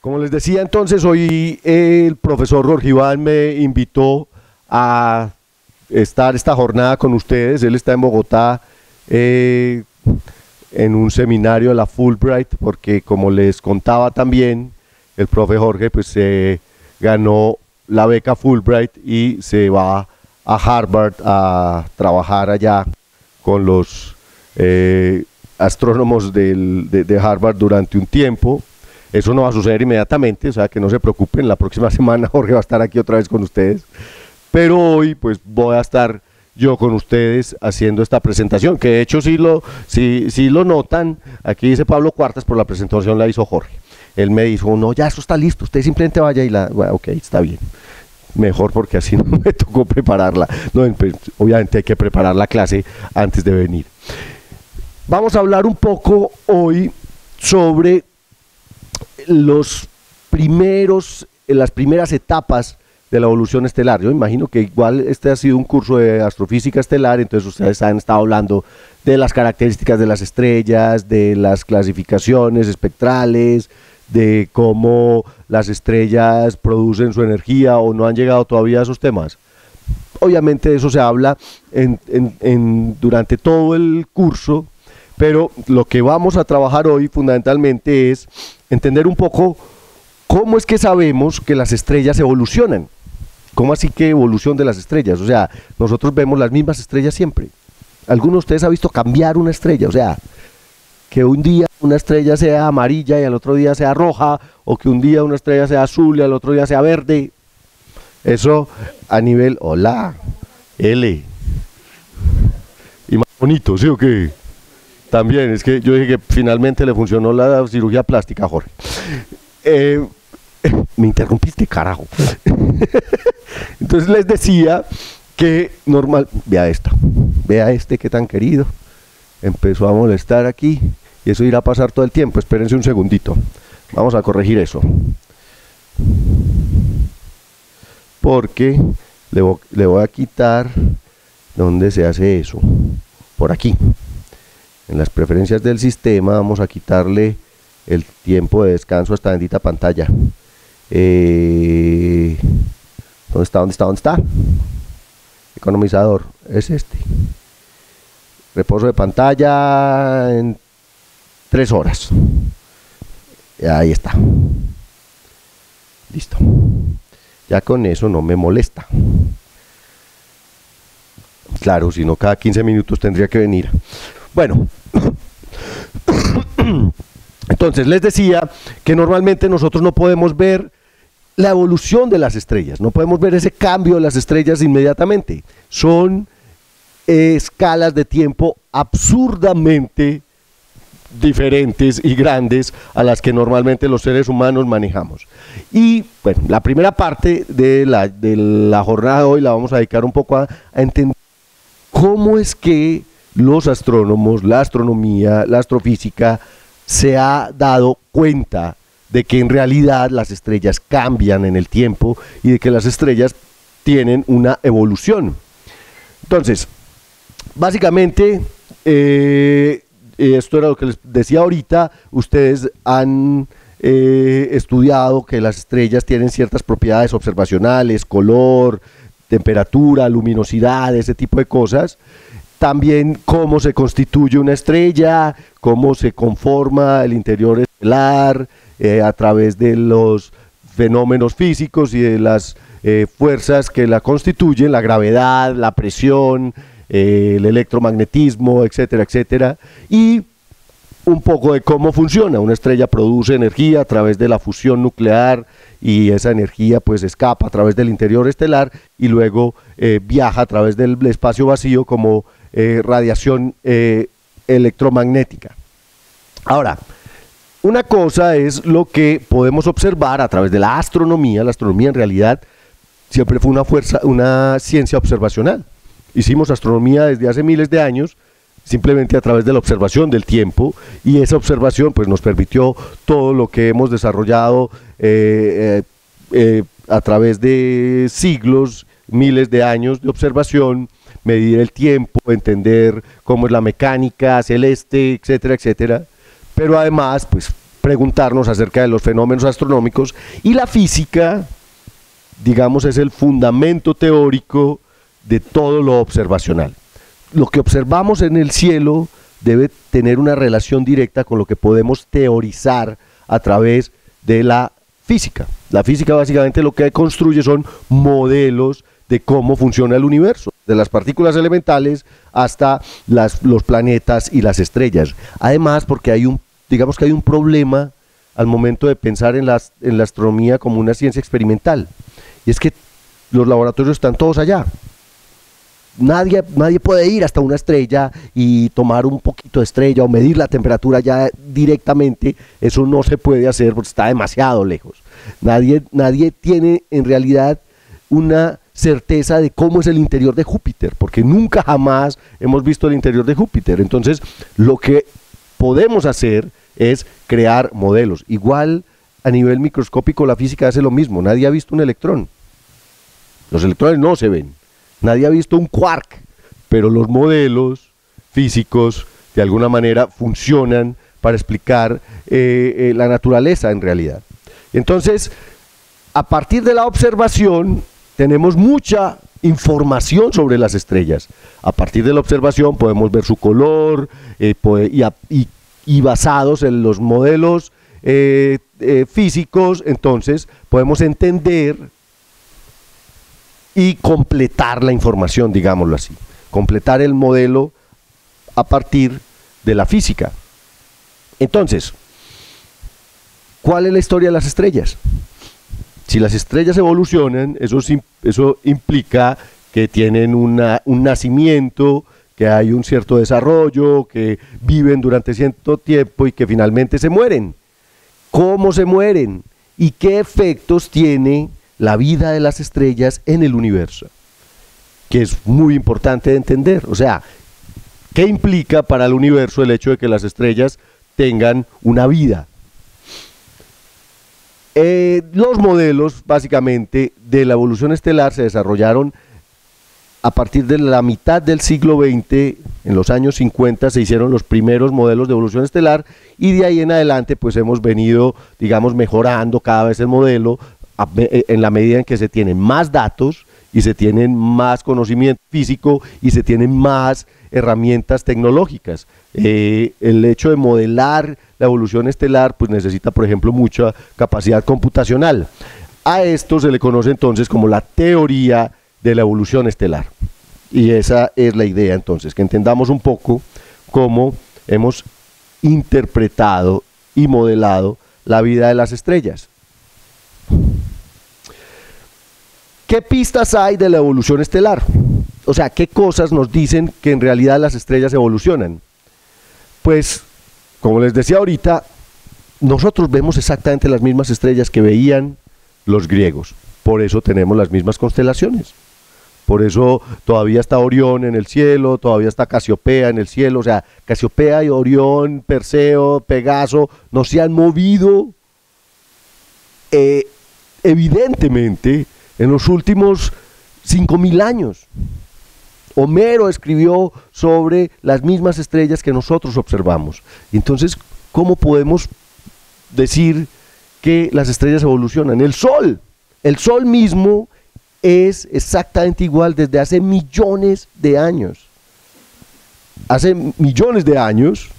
Como les decía entonces, hoy el profesor Jorge Iván me invitó a estar esta jornada con ustedes. Él está en Bogotá en un seminario de la Fulbright, porque como les contaba también, el profe Jorge pues ganó la beca Fulbright y se va a Harvard a trabajar allá con los astrónomos de Harvard durante un tiempo. Eso no va a suceder inmediatamente, o sea que no se preocupen, la próxima semana Jorge va a estar aquí otra vez con ustedes, pero hoy pues voy a estar yo con ustedes haciendo esta presentación, que de hecho sí lo notan, aquí dice Pablo Cuartas, por la presentación la hizo Jorge. Él me dijo, no, ya eso está listo, usted simplemente vaya y bueno, ok, está bien, mejor porque así no me tocó prepararla. No, pues, obviamente hay que preparar la clase antes de venir. Vamos a hablar un poco hoy sobre las primeras etapas de la evolución estelar. Yo imagino que igual este ha sido un curso de astrofísica estelar, entonces ustedes han estado hablando de las características de las estrellas, de las clasificaciones espectrales, de cómo las estrellas producen su energía, o no han llegado todavía a esos temas. Obviamente de eso se habla durante todo el curso, pero lo que vamos a trabajar hoy fundamentalmente es entender un poco cómo es que sabemos que las estrellas evolucionan. ¿Cómo así que evolución de las estrellas? O sea, nosotros vemos las mismas estrellas siempre. ¿Alguno de ustedes ha visto cambiar una estrella? O sea, que un día una estrella sea amarilla y al otro día sea roja, o que un día una estrella sea azul y al otro día sea verde. Eso a nivel, hola, L. Y más bonito, ¿sí o qué? También, es que yo dije que finalmente le funcionó la cirugía plástica, Jorge. Me interrumpiste, carajo. Entonces les decía que normal, vea este que tan querido, empezó a molestar aquí, y eso irá a pasar todo el tiempo. Espérense un segundito, vamos a corregir eso, porque le voy a quitar. ¿Dónde se hace eso? Por aquí. En las preferencias del sistema vamos a quitarle el tiempo de descanso a esta bendita pantalla. ¿Dónde está? Economizador, es este. Reposo de pantalla en 3 horas. Ahí está. Listo. Ya con eso no me molesta. Claro, si no cada 15 minutos tendría que venir. Bueno, entonces les decía que normalmente nosotros no podemos ver la evolución de las estrellas, no podemos ver ese cambio de las estrellas inmediatamente. Son escalas de tiempo absurdamente diferentes y grandes a las que normalmente los seres humanos manejamos. Y bueno, la primera parte de la jornada de hoy la vamos a dedicar un poco a entender cómo es que los astrónomos, la astronomía, la astrofísica se ha dado cuenta de que en realidad las estrellas cambian en el tiempo y de que las estrellas tienen una evolución. Entonces, básicamente, esto era lo que les decía ahorita, ustedes han estudiado que las estrellas tienen ciertas propiedades observacionales, color, temperatura, luminosidad, ese tipo de cosas. También cómo se constituye una estrella, cómo se conforma el interior estelar a través de los fenómenos físicos y de las fuerzas que la constituyen, la gravedad, la presión, el electromagnetismo, etcétera, etcétera. Y un poco de cómo funciona. Una estrella produce energía a través de la fusión nuclear y esa energía pues escapa a través del interior estelar y luego viaja a través del espacio vacío como radiación electromagnética. Ahora, una cosa es lo que podemos observar a través de la astronomía. La astronomía en realidad siempre fue una ciencia observacional. Hicimos astronomía desde hace miles de años, simplemente a través de la observación del tiempo, y esa observación pues nos permitió todo lo que hemos desarrollado a través de siglos, miles de años de observación, medir el tiempo, entender cómo es la mecánica celeste, etcétera, etcétera. Pero además, pues preguntarnos acerca de los fenómenos astronómicos, y la física, digamos, es el fundamento teórico de todo lo observacional. Lo que observamos en el cielo debe tener una relación directa con lo que podemos teorizar a través de la física. La física básicamente lo que construye son modelos de cómo funciona el universo, de las partículas elementales hasta los planetas y las estrellas. Además, porque digamos que hay un problema al momento de pensar en la astronomía como una ciencia experimental, y es que los laboratorios están todos allá. Nadie puede ir hasta una estrella y tomar un poquito de estrella o medir la temperatura ya directamente. Eso no se puede hacer porque está demasiado lejos. Nadie tiene en realidad una certeza de cómo es el interior de Júpiter, porque nunca jamás hemos visto el interior de Júpiter. Entonces, lo que podemos hacer es crear modelos. Igual a nivel microscópico la física hace lo mismo. Nadie ha visto un electrón. Los electrones no se ven. Nadie ha visto un quark, pero los modelos físicos de alguna manera funcionan para explicar la naturaleza en realidad. Entonces, a partir de la observación tenemos mucha información sobre las estrellas. A partir de la observación podemos ver su color y basados en los modelos físicos, entonces podemos entender y completar la información, digámoslo así, completar el modelo a partir de la física. Entonces, ¿cuál es la historia de las estrellas? Si las estrellas evolucionan, eso implica que tienen un nacimiento, que hay un cierto desarrollo, que viven durante cierto tiempo y que finalmente se mueren. ¿Cómo se mueren? ¿Y qué efectos tiene la vida de las estrellas en el universo? Que es muy importante de entender. O sea, ¿qué implica para el universo el hecho de que las estrellas tengan una vida? Los modelos, básicamente, de la evolución estelar se desarrollaron a partir de la mitad del siglo XX. En los años 50 se hicieron los primeros modelos de evolución estelar, y de ahí en adelante pues hemos venido, digamos, mejorando cada vez el modelo en la medida en que se tienen más datos y se tienen más conocimiento físico y se tienen más herramientas tecnológicas. El hecho de modelar la evolución estelar pues necesita, por ejemplo, mucha capacidad computacional. A esto se le conoce entonces como la teoría de la evolución estelar, y esa es la idea entonces, que entendamos un poco cómo hemos interpretado y modelado la vida de las estrellas. ¿Qué pistas hay de la evolución estelar? O sea, ¿qué cosas nos dicen que en realidad las estrellas evolucionan? Pues, como les decía ahorita, nosotros vemos exactamente las mismas estrellas que veían los griegos. Por eso tenemos las mismas constelaciones. Por eso todavía está Orión en el cielo, todavía está Casiopea en el cielo. O sea, Casiopea y Orión, Perseo, Pegaso no se han movido evidentemente en los últimos 5000 años. Homero escribió sobre las mismas estrellas que nosotros observamos. Entonces, ¿cómo podemos decir que las estrellas evolucionan? El Sol mismo es exactamente igual desde hace millones de años. Hace millones de años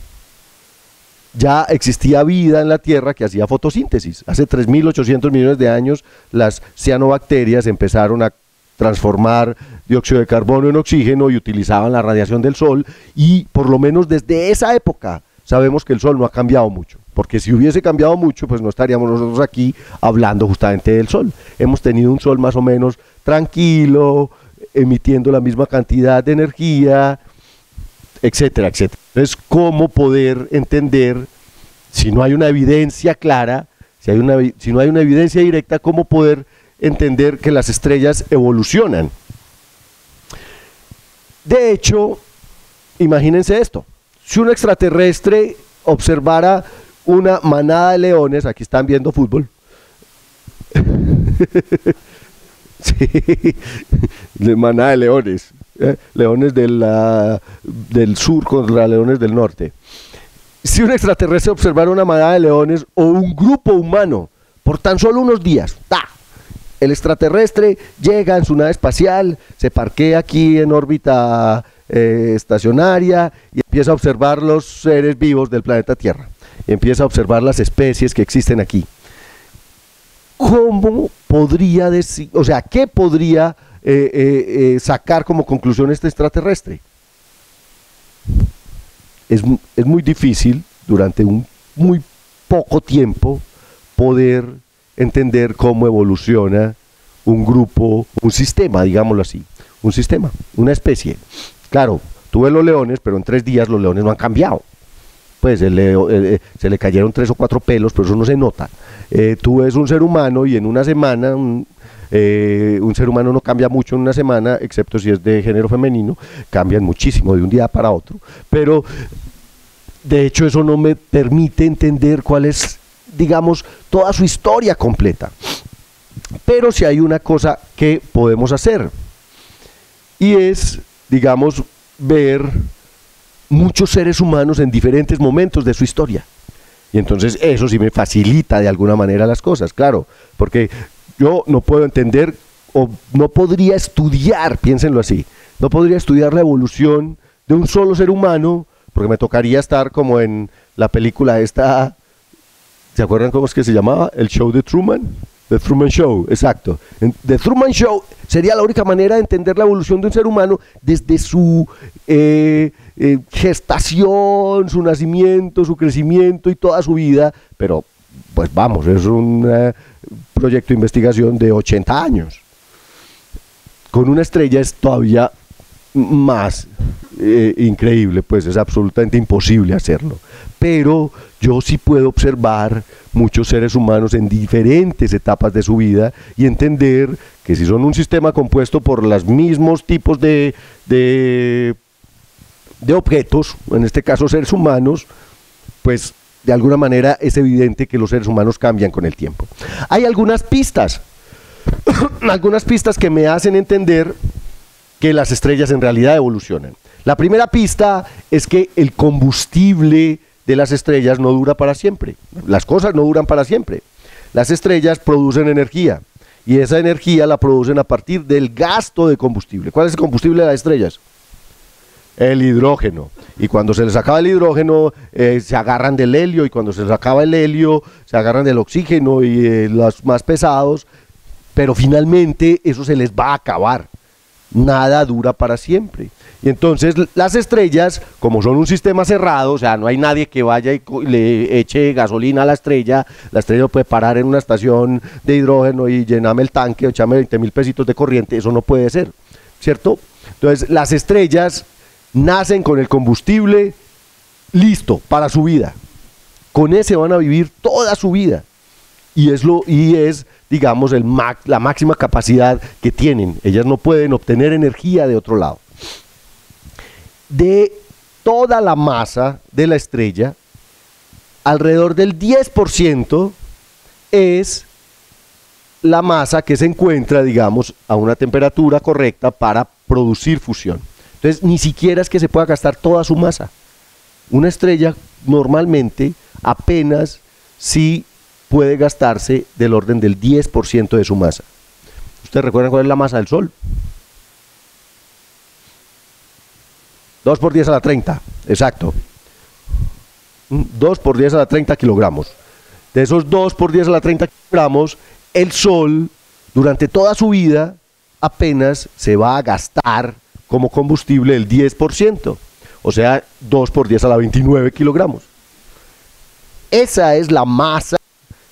ya existía vida en la Tierra que hacía fotosíntesis. Hace 3.800 millones de años las cianobacterias empezaron a transformar dióxido de carbono en oxígeno y utilizaban la radiación del Sol, y por lo menos desde esa época sabemos que el Sol no ha cambiado mucho, porque si hubiese cambiado mucho pues no estaríamos nosotros aquí hablando justamente del Sol. Hemos tenido un Sol más o menos tranquilo, emitiendo la misma cantidad de energía, etcétera, etcétera. Entonces, ¿cómo poder entender, si no hay una evidencia clara, si no hay una evidencia directa, cómo poder entender que las estrellas evolucionan? De hecho, imagínense esto: si un extraterrestre observara una manada de leones, aquí están viendo fútbol, sí, de manada de leones, leones del sur contra leones del norte. si un extraterrestre observara una manada de leones o un grupo humano por tan solo unos días, ¡ta! El extraterrestre llega en su nave espacial, se parquea aquí en órbita estacionaria y empieza a observar los seres vivos del planeta Tierra. Y empieza a observar las especies que existen aquí. ¿Cómo podría decir, o sea, qué podría sacar como conclusión este extraterrestre? Es muy difícil durante un muy poco tiempo poder entender cómo evoluciona un grupo, un sistema, digámoslo así, un sistema, una especie. Claro, tú ves los leones, pero en 3 días los leones no han cambiado. Pues se le cayeron 3 o 4 pelos, pero eso no se nota. Tú ves un ser humano y en una semana, un ser humano no cambia mucho en una semana, excepto si es de género femenino, cambian muchísimo de un día para otro. Pero de hecho eso no me permite entender cuál es, digamos, toda su historia completa. Pero si hay una cosa que podemos hacer, y es, digamos, ver muchos seres humanos en diferentes momentos de su historia. Y entonces eso sí me facilita de alguna manera las cosas, claro, porque yo no puedo entender o no podría estudiar, piénsenlo así, no podría estudiar la evolución de un solo ser humano, porque me tocaría estar como en la película esta, ¿se acuerdan cómo es que se llamaba? El show de Truman. The Truman Show, exacto. The Truman Show sería la única manera de entender la evolución de un ser humano desde su gestación, su nacimiento, su crecimiento y toda su vida, pero pues vamos, es un proyecto de investigación de 80 años. Con una estrella es todavía más increíble, pues es absolutamente imposible hacerlo. Pero yo sí puedo observar muchos seres humanos en diferentes etapas de su vida y entender que si son un sistema compuesto por los mismos tipos de objetos, en este caso seres humanos, pues de alguna manera es evidente que los seres humanos cambian con el tiempo. Hay algunas pistas, algunas pistas que me hacen entender que las estrellas en realidad evolucionan. La primera pista es que el combustible de las estrellas no dura para siempre. Las cosas no duran para siempre. Las estrellas producen energía y esa energía la producen a partir del gasto de combustible. ¿Cuál es el combustible de las estrellas? El hidrógeno. Y cuando se les acaba el hidrógeno, se agarran del helio, y cuando se les acaba el helio, se agarran del oxígeno y los más pesados, pero finalmente eso se les va a acabar. Nada dura para siempre. Y entonces las estrellas, como son un sistema cerrado, o sea, no hay nadie que vaya y le eche gasolina a la estrella no puede parar en una estación de hidrógeno y llenarme el tanque o echarme 20,000 pesitos de corriente, eso no puede ser, ¿cierto? Entonces las estrellas nacen con el combustible listo para su vida, con ese van a vivir toda su vida, y es digamos, la máxima capacidad que tienen. Ellas no pueden obtener energía de otro lado. De toda la masa de la estrella, alrededor del 10% es la masa que se encuentra, digamos, a una temperatura correcta para producir fusión. Entonces, ni siquiera es que se pueda gastar toda su masa. Una estrella normalmente apenas sí puede gastarse del orden del 10% de su masa. ¿Ustedes recuerdan cuál es la masa del Sol? 2 por 10 a la 30, exacto. 2 por 10 a la 30 kilogramos. De esos 2 por 10 a la 30 kilogramos, el Sol, durante toda su vida, apenas se va a gastar como combustible el 10%. O sea, 2 por 10 a la 29 kilogramos. Esa es la masa,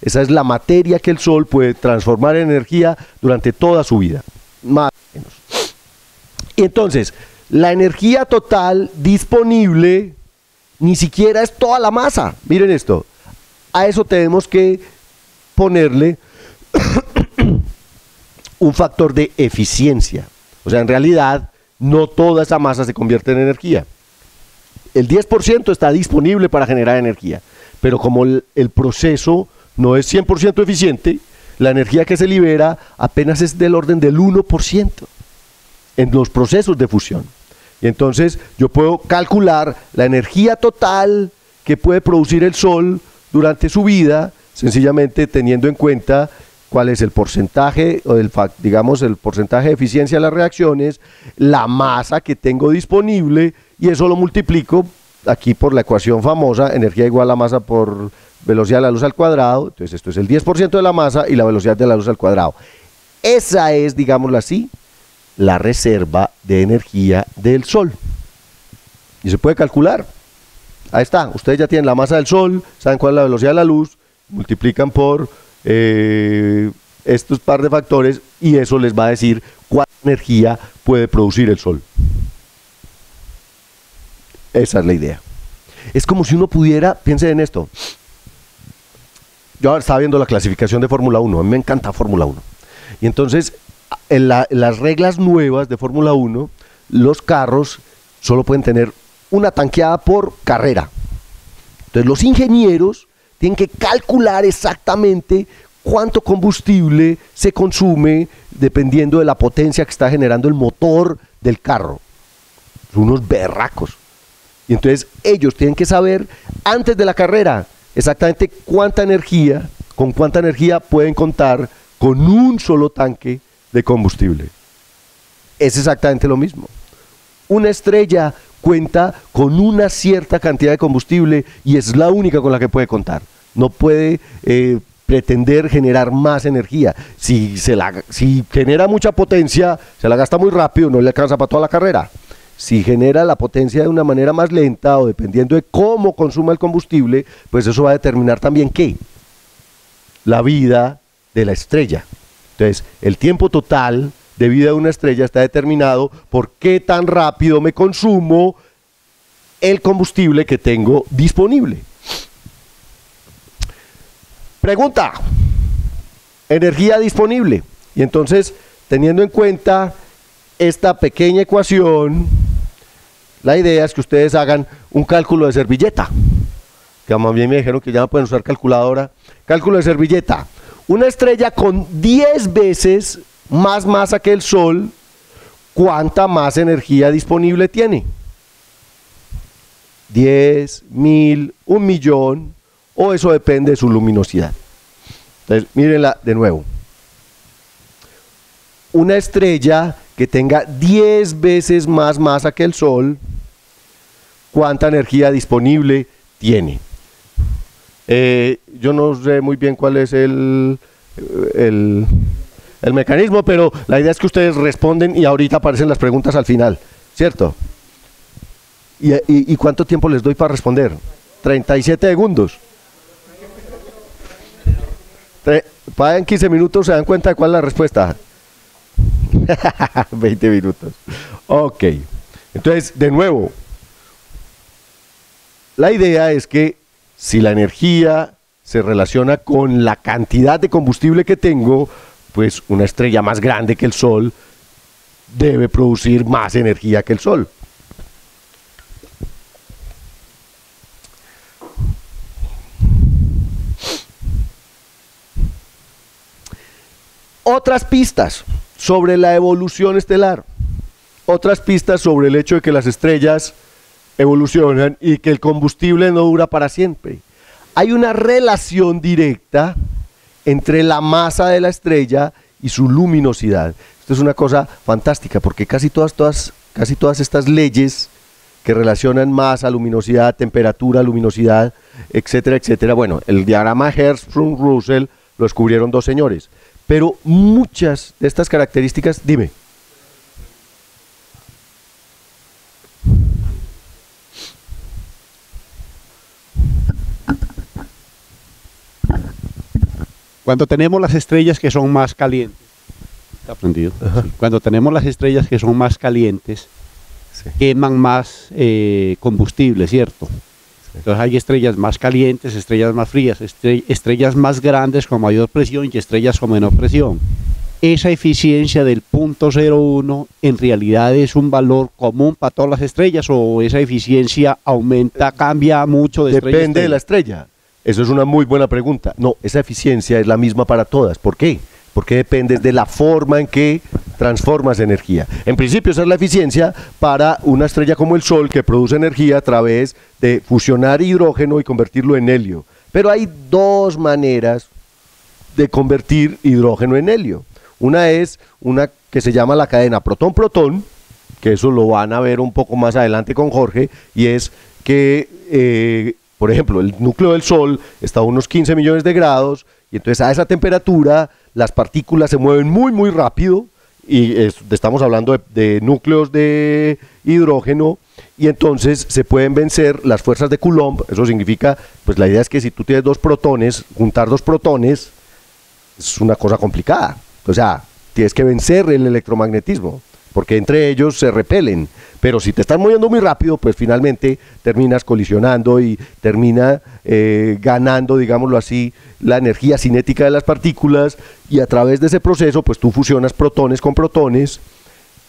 esa es la materia que el Sol puede transformar en energía durante toda su vida. Más o menos. Y entonces, la energía total disponible ni siquiera es toda la masa. Miren esto. A eso tenemos que ponerle un factor de eficiencia. O sea, en realidad, no toda esa masa se convierte en energía. El 10% está disponible para generar energía. Pero como el proceso no es 100% eficiente, la energía que se libera apenas es del orden del 1% en los procesos de fusión. Y entonces yo puedo calcular la energía total que puede producir el Sol durante su vida, sencillamente teniendo en cuenta cuál es el porcentaje, o digamos, el porcentaje de eficiencia de las reacciones, la masa que tengo disponible, y eso lo multiplico aquí por la ecuación famosa, energía igual a masa por velocidad de la luz al cuadrado. Entonces esto es el 10% de la masa y la velocidad de la luz al cuadrado. Esa es, digámoslo así, la reserva de energía del Sol. Y se puede calcular. Ahí está, ustedes ya tienen la masa del Sol, saben cuál es la velocidad de la luz, multiplican por estos par de factores y eso les va a decir cuánta energía puede producir el Sol. Esa es la idea. Es como si uno pudiera, piensen en esto. Yo ahora estaba viendo la clasificación de Fórmula 1, a mí me encanta Fórmula 1. Y entonces, en las reglas nuevas de Fórmula 1, los carros solo pueden tener una tanqueada por carrera. Entonces los ingenieros tienen que calcular exactamente cuánto combustible se consume dependiendo de la potencia que está generando el motor del carro. Son unos berracos. Y entonces ellos tienen que saber antes de la carrera exactamente con cuánta energía pueden contar con un solo tanque de combustible. Es exactamente lo mismo. Una estrella cuenta con una cierta cantidad de combustible y es la única con la que puede contar. No puede pretender generar más energía. Si genera mucha potencia, se la gasta muy rápido, no le alcanza para toda la carrera. Si genera la potencia de una manera más lenta o dependiendo de cómo consuma el combustible, pues eso va a determinar también ¿qué? La vida de la estrella. Entonces, el tiempo total de vida de una estrella está determinado por qué tan rápido me consumo el combustible que tengo disponible. Pregunta, energía disponible. Y entonces, teniendo en cuenta esta pequeña ecuación, la idea es que ustedes hagan un cálculo de servilleta. Que a mí me dijeron que ya no pueden usar calculadora. Cálculo de servilleta. Una estrella con 10 veces más masa que el Sol, ¿cuánta más energía disponible tiene? 10, 1000, 1.000.000, o eso depende de su luminosidad. Entonces, mírenla de nuevo. Una estrella que tenga 10 veces más masa que el Sol, ¿cuánta energía disponible tiene? Yo no sé muy bien cuál es el mecanismo, pero la idea es que ustedes responden y ahorita aparecen las preguntas al final, ¿cierto? ¿Y cuánto tiempo les doy para responder? 37 segundos. En 15 minutos se dan cuenta de cuál es la respuesta. 20 minutos. Ok. Entonces, de nuevo, la idea es que si la energía se relaciona con la cantidad de combustible que tengo, pues una estrella más grande que el Sol debe producir más energía que el Sol. Otras pistas sobre la evolución estelar, otras pistas sobre el hecho de que las estrellas evolucionan y que el combustible no dura para siempre. Hay una relación directa entre la masa de la estrella y su luminosidad. Esto es una cosa fantástica porque casi todas estas leyes que relacionan masa, luminosidad, temperatura, luminosidad, etcétera, etcétera. Bueno, el diagrama Hertzsprung-Russell lo descubrieron dos señores. Pero muchas de estas características, dime. Cuando tenemos las estrellas que son más calientes, ¿está prendido? Sí. Cuando tenemos las estrellas que son más calientes, sí, queman más combustible, ¿cierto? Sí. Entonces hay estrellas más calientes, estrellas más frías, estrellas más grandes con mayor presión y estrellas con menor presión. Esa eficiencia del 0.01 en realidad es un valor común para todas las estrellas, o esa eficiencia aumenta, cambia mucho de estrella a estrella. Depende de la estrella. Eso es una muy buena pregunta. No, esa eficiencia es la misma para todas. ¿Por qué? Porque depende de la forma en que transformas energía. En principio esa es la eficiencia para una estrella como el Sol, que produce energía a través de fusionar hidrógeno y convertirlo en helio. Pero hay dos maneras de convertir hidrógeno en helio. Una es una que se llama la cadena protón-protón, que eso lo van a ver un poco más adelante con Jorge, y es que, por ejemplo, el núcleo del Sol está a unos 15 millones de grados, y entonces a esa temperatura las partículas se mueven muy, muy rápido, y estamos hablando de núcleos de hidrógeno, y entonces se pueden vencer las fuerzas de Coulomb. Eso significa, pues la idea es que si tú tienes dos protones, juntar dos protones es una cosa complicada. O sea, tienes que vencer el electromagnetismo, porque entre ellos se repelen. Pero si te están moviendo muy rápido, pues finalmente terminas colisionando y termina ganando, digámoslo así, la energía cinética de las partículas, y a través de ese proceso, pues tú fusionas protones con protones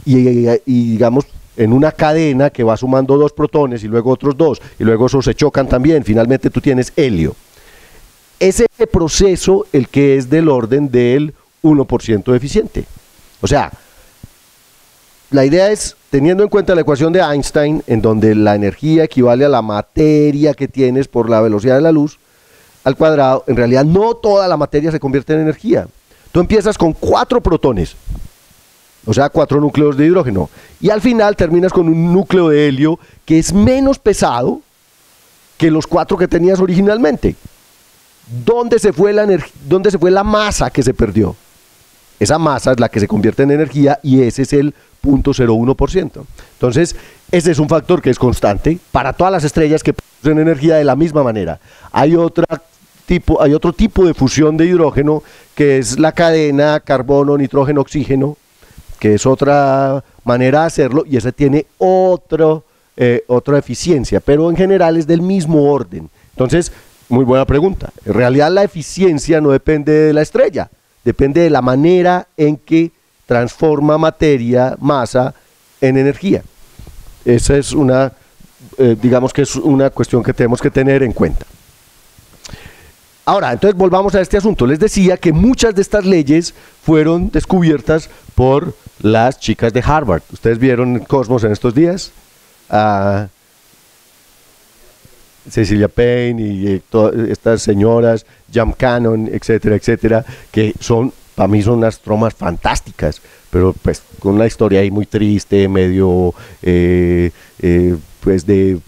y digamos, en una cadena que va sumando dos protones y luego otros dos, y luego esos se chocan también, finalmente tú tienes helio. Ese proceso, el que es del orden del 1% eficiente. O sea, la idea es, teniendo en cuenta la ecuación de Einstein, en donde la energía equivale a la materia que tienes por la velocidad de la luz al cuadrado, en realidad no toda la materia se convierte en energía. Tú empiezas con 4 protones, o sea, 4 núcleos de hidrógeno, y al final terminas con un núcleo de helio que es menos pesado que los 4 que tenías originalmente. ¿Dónde se fue la masa que se perdió? Esa masa es la que se convierte en energía, y ese es el 0.01%. Entonces, ese es un factor que es constante para todas las estrellas que producen energía de la misma manera. Hay otro tipo de fusión de hidrógeno, que es la cadena carbono, nitrógeno, oxígeno, que es otra manera de hacerlo, y esa tiene otra eficiencia, pero en general es del mismo orden. Entonces, muy buena pregunta. En realidad la eficiencia no depende de la estrella, depende de la manera en que transforma materia, masa, en energía. Esa es digamos que es una cuestión que tenemos que tener en cuenta. Ahora, entonces volvamos a este asunto. Les decía que muchas de estas leyes fueron descubiertas por las chicas de Harvard. ¿Ustedes vieron Cosmos en estos días? Cecilia Payne y todas estas señoras, Jam Cannon, etcétera, etcétera, que para mí son unas tromas fantásticas, pero pues con una historia ahí muy triste, medio pues de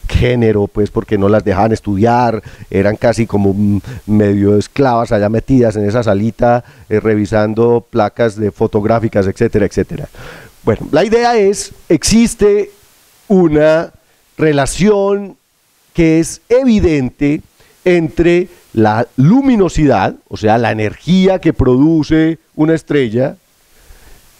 género, pues porque no las dejaban estudiar, eran casi como medio esclavas allá metidas en esa salita, revisando placas fotográficas, etcétera, etcétera. Bueno, la idea es, existe una relación que es evidente entre la luminosidad, o sea, la energía que produce una estrella,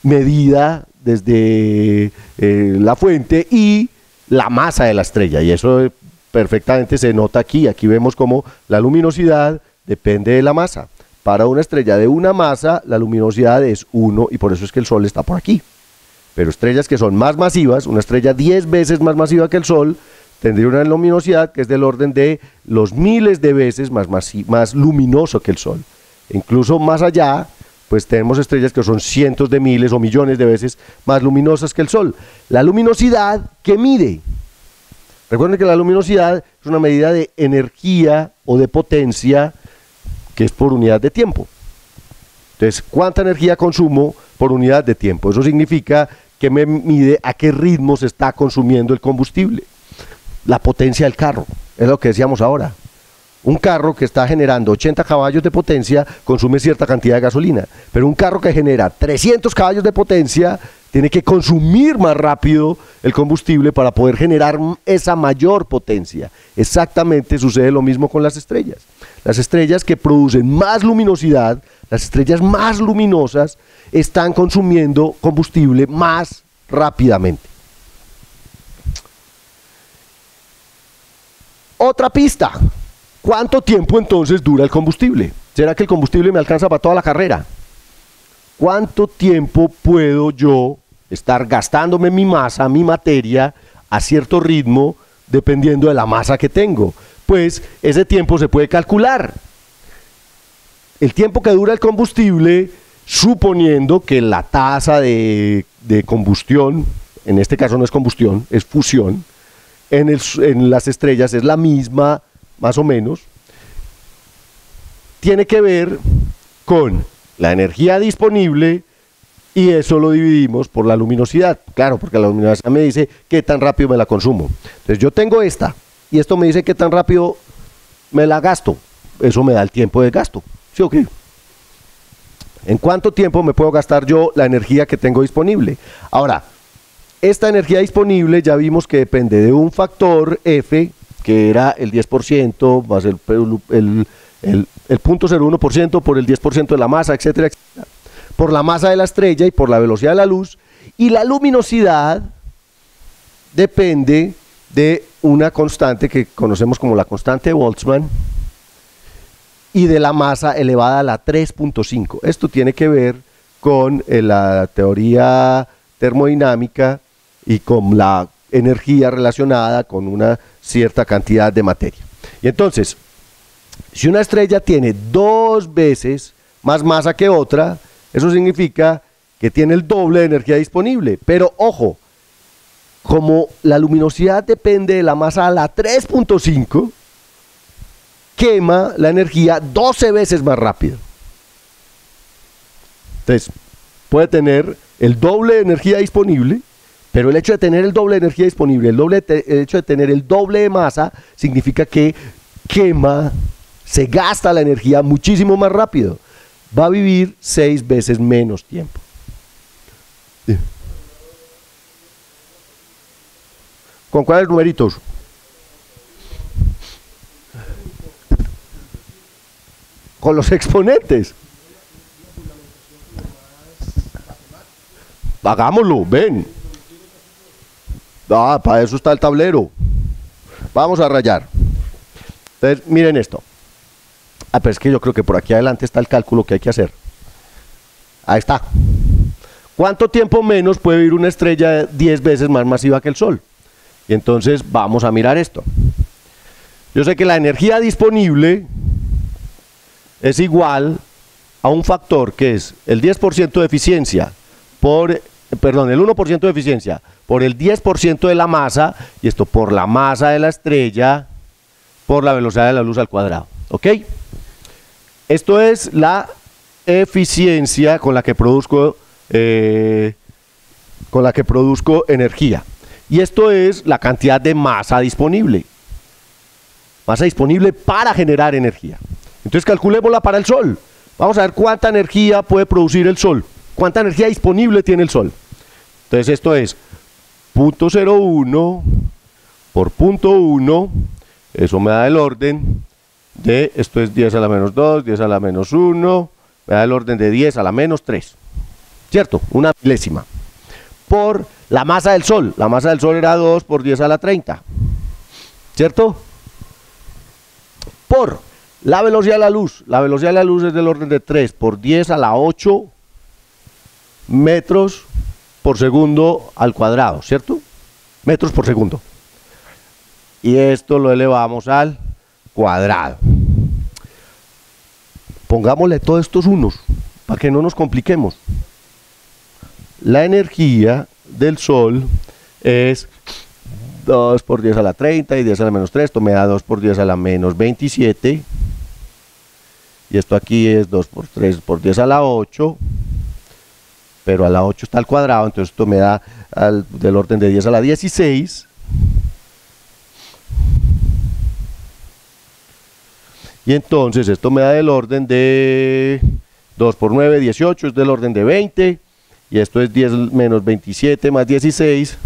medida desde la fuente, y la masa de la estrella, y eso perfectamente se nota aquí. Aquí vemos como la luminosidad depende de la masa. Para una estrella de una masa, la luminosidad es 1, y por eso es que el Sol está por aquí. Pero estrellas que son más masivas, una estrella 10 veces más masiva que el Sol, tendría una luminosidad que es del orden de los miles de veces más luminoso que el Sol. Incluso más allá, pues tenemos estrellas que son cientos de miles o millones de veces más luminosas que el Sol. La luminosidad, ¿qué mide? Recuerden que la luminosidad es una medida de energía o de potencia que es por unidad de tiempo. Entonces, ¿cuánta energía consumo por unidad de tiempo? Eso significa que me mide a qué ritmo se está consumiendo el combustible. La potencia del carro, es lo que decíamos ahora. Un carro que está generando 80 caballos de potencia consume cierta cantidad de gasolina, pero un carro que genera 300 caballos de potencia tiene que consumir más rápido el combustible para poder generar esa mayor potencia. Exactamente sucede lo mismo con las estrellas. Las estrellas que producen más luminosidad, las estrellas más luminosas, están consumiendo combustible más rápidamente. Otra pista. ¿Cuánto tiempo entonces dura el combustible? ¿Será que el combustible me alcanza para toda la carrera? ¿Cuánto tiempo puedo yo estar gastándome mi masa, mi materia, a cierto ritmo, dependiendo de la masa que tengo? Pues ese tiempo se puede calcular. El tiempo que dura el combustible suponiendo que la tasa de combustión, en este caso no es combustión, es fusión, en las estrellas es la misma, más o menos, tiene que ver con la energía disponible y eso lo dividimos por la luminosidad. Claro, porque la luminosidad me dice qué tan rápido me la consumo. Entonces yo tengo esta y esto me dice qué tan rápido me la gasto. Eso me da el tiempo de gasto. ¿Sí o qué? ¿En cuánto tiempo me puedo gastar yo la energía que tengo disponible? Ahora, esta energía disponible ya vimos que depende de un factor F, que era el 10%, más el 0.01% por el 10% de la masa, etcétera, etcétera, por la masa de la estrella y por la velocidad de la luz, y la luminosidad depende de una constante que conocemos como la constante de Boltzmann y de la masa elevada a la 3.5. Esto tiene que ver con la teoría termodinámica y con la energía relacionada con una cierta cantidad de materia. Y entonces, si una estrella tiene 2 veces más masa que otra, eso significa que tiene el doble de energía disponible. Pero ojo, como la luminosidad depende de la masa a la 3.5, quema la energía 12 veces más rápido. Entonces, puede tener el doble de energía disponible, pero el hecho de tener el doble de energía disponible, el hecho de tener el doble de masa, significa que quema, se gasta la energía muchísimo más rápido. Va a vivir 6 veces menos tiempo. Sí. ¿Con cuáles numeritos? Con los exponentes. Hagámoslo, ven. Ah, para eso está el tablero. Vamos a rayar. Entonces, miren esto. Ah, pero es que yo creo que por aquí adelante está el cálculo que hay que hacer. Ahí está. ¿Cuánto tiempo menos puede vivir una estrella 10 veces más masiva que el Sol? Y entonces vamos a mirar esto. Yo sé que la energía disponible es igual a un factor que es el 10% de eficiencia por, perdón, el 1% de eficiencia por el 10% de la masa, y esto por la masa de la estrella por la velocidad de la luz al cuadrado. ¿Ok? Esto es la eficiencia con la que produzco energía. Y esto es la cantidad de masa disponible. Masa disponible para generar energía. Entonces calculémosla para el Sol. Vamos a ver cuánta energía puede producir el Sol. Cuánta energía disponible tiene el Sol. Entonces esto es 0.01 por 0.1. Eso me da el orden de, esto es 10 a la menos 2, 10 a la menos 1. Me da el orden de 10 a la menos 3. ¿Cierto? Una milésima. Por la masa del Sol. La masa del Sol era 2 por 10 a la 30. ¿Cierto? Por la velocidad de la luz. La velocidad de la luz es del orden de 3 por 10 a la 8 metros por segundo al cuadrado, ¿cierto? Metros por segundo. Y esto lo elevamos al cuadrado. Pongámosle todos estos unos para que no nos compliquemos. La energía del Sol es 2 por 10 a la 30 y 10 a la menos 3. Esto me da 2 por 10 a la menos 27. Y esto aquí es 2 por 3 por 10 a la 8. Pero a la 8 está al cuadrado, entonces esto me da del orden de 10 a la 16. Y entonces esto me da del orden de 2 por 9, 18, es del orden de 20. Y esto es 10 menos 27 más 16.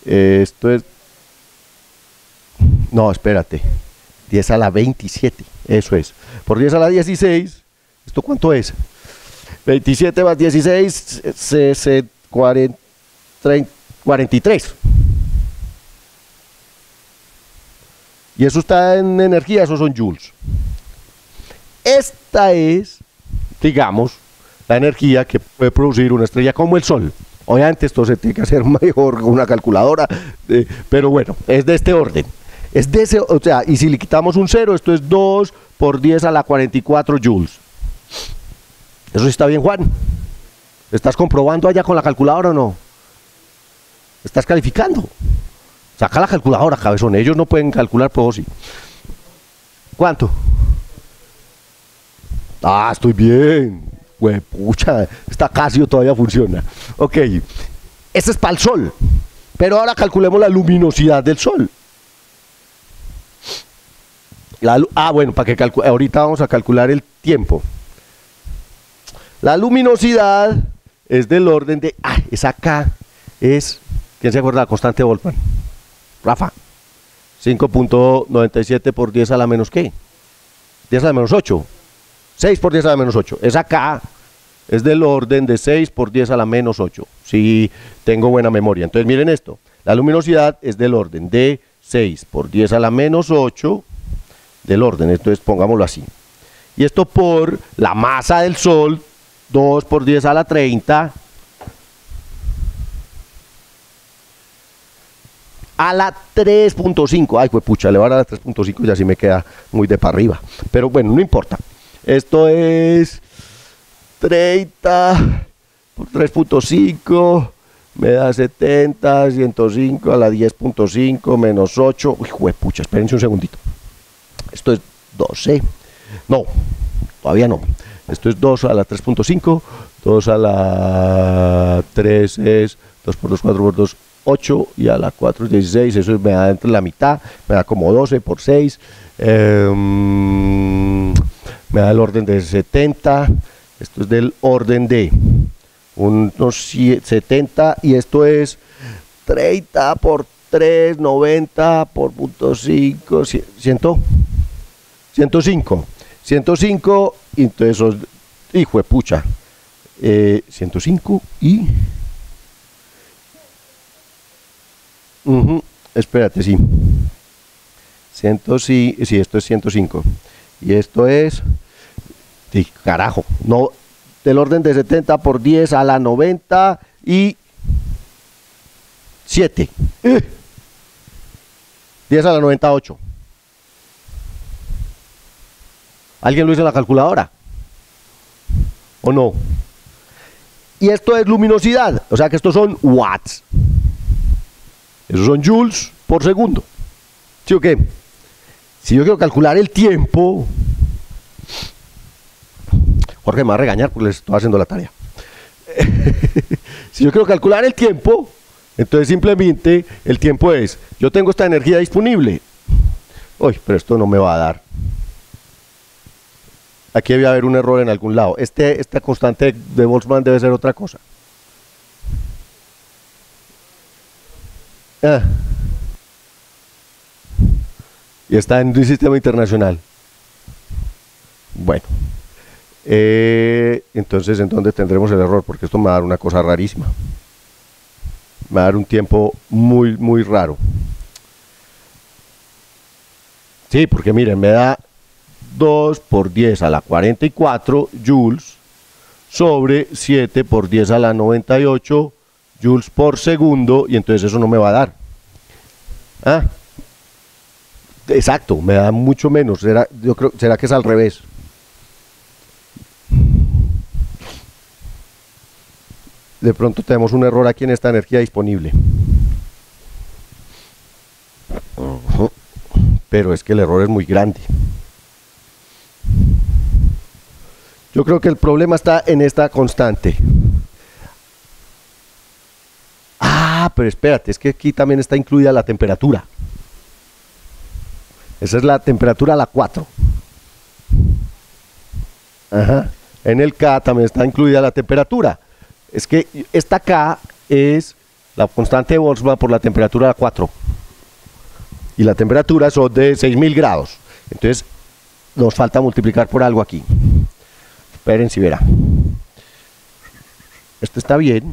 Esto es... No, espérate. 10 a la 27, eso es. Por 10 a la 16, ¿esto cuánto es? 27 más 16, 43. Y eso está en energía, esos son joules. Esta es, digamos, la energía que puede producir una estrella como el Sol. Obviamente esto se tiene que hacer mejor con una calculadora, pero bueno, es de este orden. Es de ese, o sea, y si le quitamos un 0, esto es 2 por 10 a la 44 joules. Eso sí está bien, Juan. ¿Estás comprobando allá con la calculadora o no? ¿Estás calificando? Saca la calculadora, cabezón. Ellos no pueden calcular, pero vos sí. ¿Cuánto? Ah, estoy bien. Pucha, esta Casio todavía funciona. Ok, este es para el sol. Pero ahora calculemos la luminosidad del sol. Bueno, para que ahorita vamos a calcular el tiempo. La luminosidad es del orden de... esa K es... ¿Quién se acuerda de la constante de Boltzmann? Rafa. 5.97 por 10 a la menos ¿qué? 10 a la menos 8. 6 por 10 a la menos 8. Esa K es del orden de 6 por 10 a la menos 8. Si tengo buena memoria. Entonces miren esto. La luminosidad es del orden de 6 por 10 a la menos 8. Del orden. Entonces pongámoslo así. Y esto por la masa del Sol. 2 por 10 a la 30. A la 3.5. Ay, pues pucha, le voy a dar a la 3.5 y así me queda muy de para arriba. Pero bueno, no importa. Esto es 30 por 3.5. Me da 70, 105 a la 10.5 menos 8. Uy, pucha, espérense un segundito. Esto es 12. No, todavía no. Esto es 2 a la 3.5. 2 a la 3 es 2 por 2, 4 por 2, 8. Y a la 4 es 16. Eso me da entre la mitad. Me da como 12 por 6. Me da el orden de 70. Esto es del orden de unos 70. Y esto es 30 por 3, 90 por punto 5. 105. 105. Y entonces eso, hijo de pucha. 105 y... espérate, sí. Sí, esto es 105. Y esto es... Sí, carajo. No, del orden de 70 por 10 a la 97. 10 a la 98. ¿Alguien lo hizo en la calculadora? ¿O no? Y esto es luminosidad. O sea que estos son watts. Esos son joules por segundo. ¿Sí o qué? Si yo quiero calcular el tiempo... Jorge me va a regañar porque les estoy haciendo la tarea. Si yo quiero calcular el tiempo, entonces simplemente el tiempo es, yo tengo esta energía disponible. Uy, pero esto no me va a dar. Aquí debe haber un error en algún lado. Esta constante de Boltzmann debe ser otra cosa. Y está en un sistema internacional. Bueno. Entonces, ¿en dónde tendremos el error? Porque esto me va a dar una cosa rarísima. Me va a dar un tiempo muy, muy raro. Sí, porque miren, me da 2 por 10 a la 44 joules sobre 7 por 10 a la 98 joules por segundo, y entonces eso no me va a dar. Exacto, me da mucho menos. Yo creo, ¿será que es al revés? De pronto tenemos un error aquí en esta energía disponible. Pero es que el error es muy grande. Yo creo que el problema está en esta constante. Pero espérate, es que aquí también está incluida la temperatura. Esa es la temperatura a la 4. En el K también está incluida la temperatura. Es que esta K es la constante de Boltzmann por la temperatura a la 4. Y la temperatura son de 6000 grados. Entonces nos falta multiplicar por algo aquí. Esperen si verá. Esto está bien.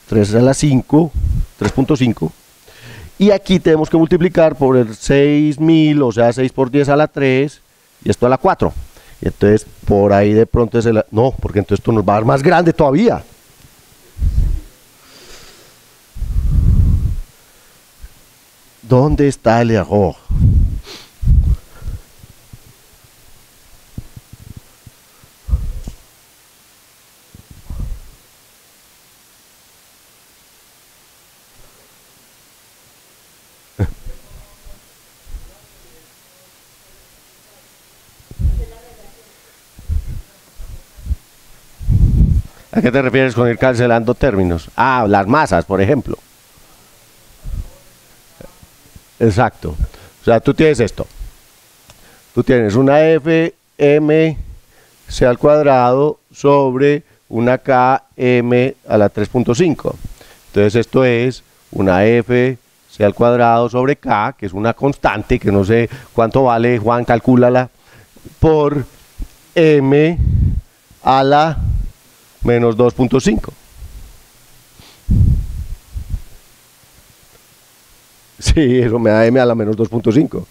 3 a la 5, 3.5. Y aquí tenemos que multiplicar por el 6000, o sea 6 por 10 a la 3. Y esto a la 4. Y entonces por ahí de pronto es el... No, porque entonces esto nos va a dar más grande todavía. ¿Dónde está el error? ¿A qué te refieres con ir cancelando términos? Ah, las masas, por ejemplo. Exacto. O sea, tú tienes esto. Tú tienes una f m c al cuadrado sobre una k m a la 3.5. Entonces esto es una f c al cuadrado sobre k, que es una constante, que no sé cuánto vale, Juan, calcúlala, por m a la menos 2.5. Sí, eso me da m a la menos 2.5.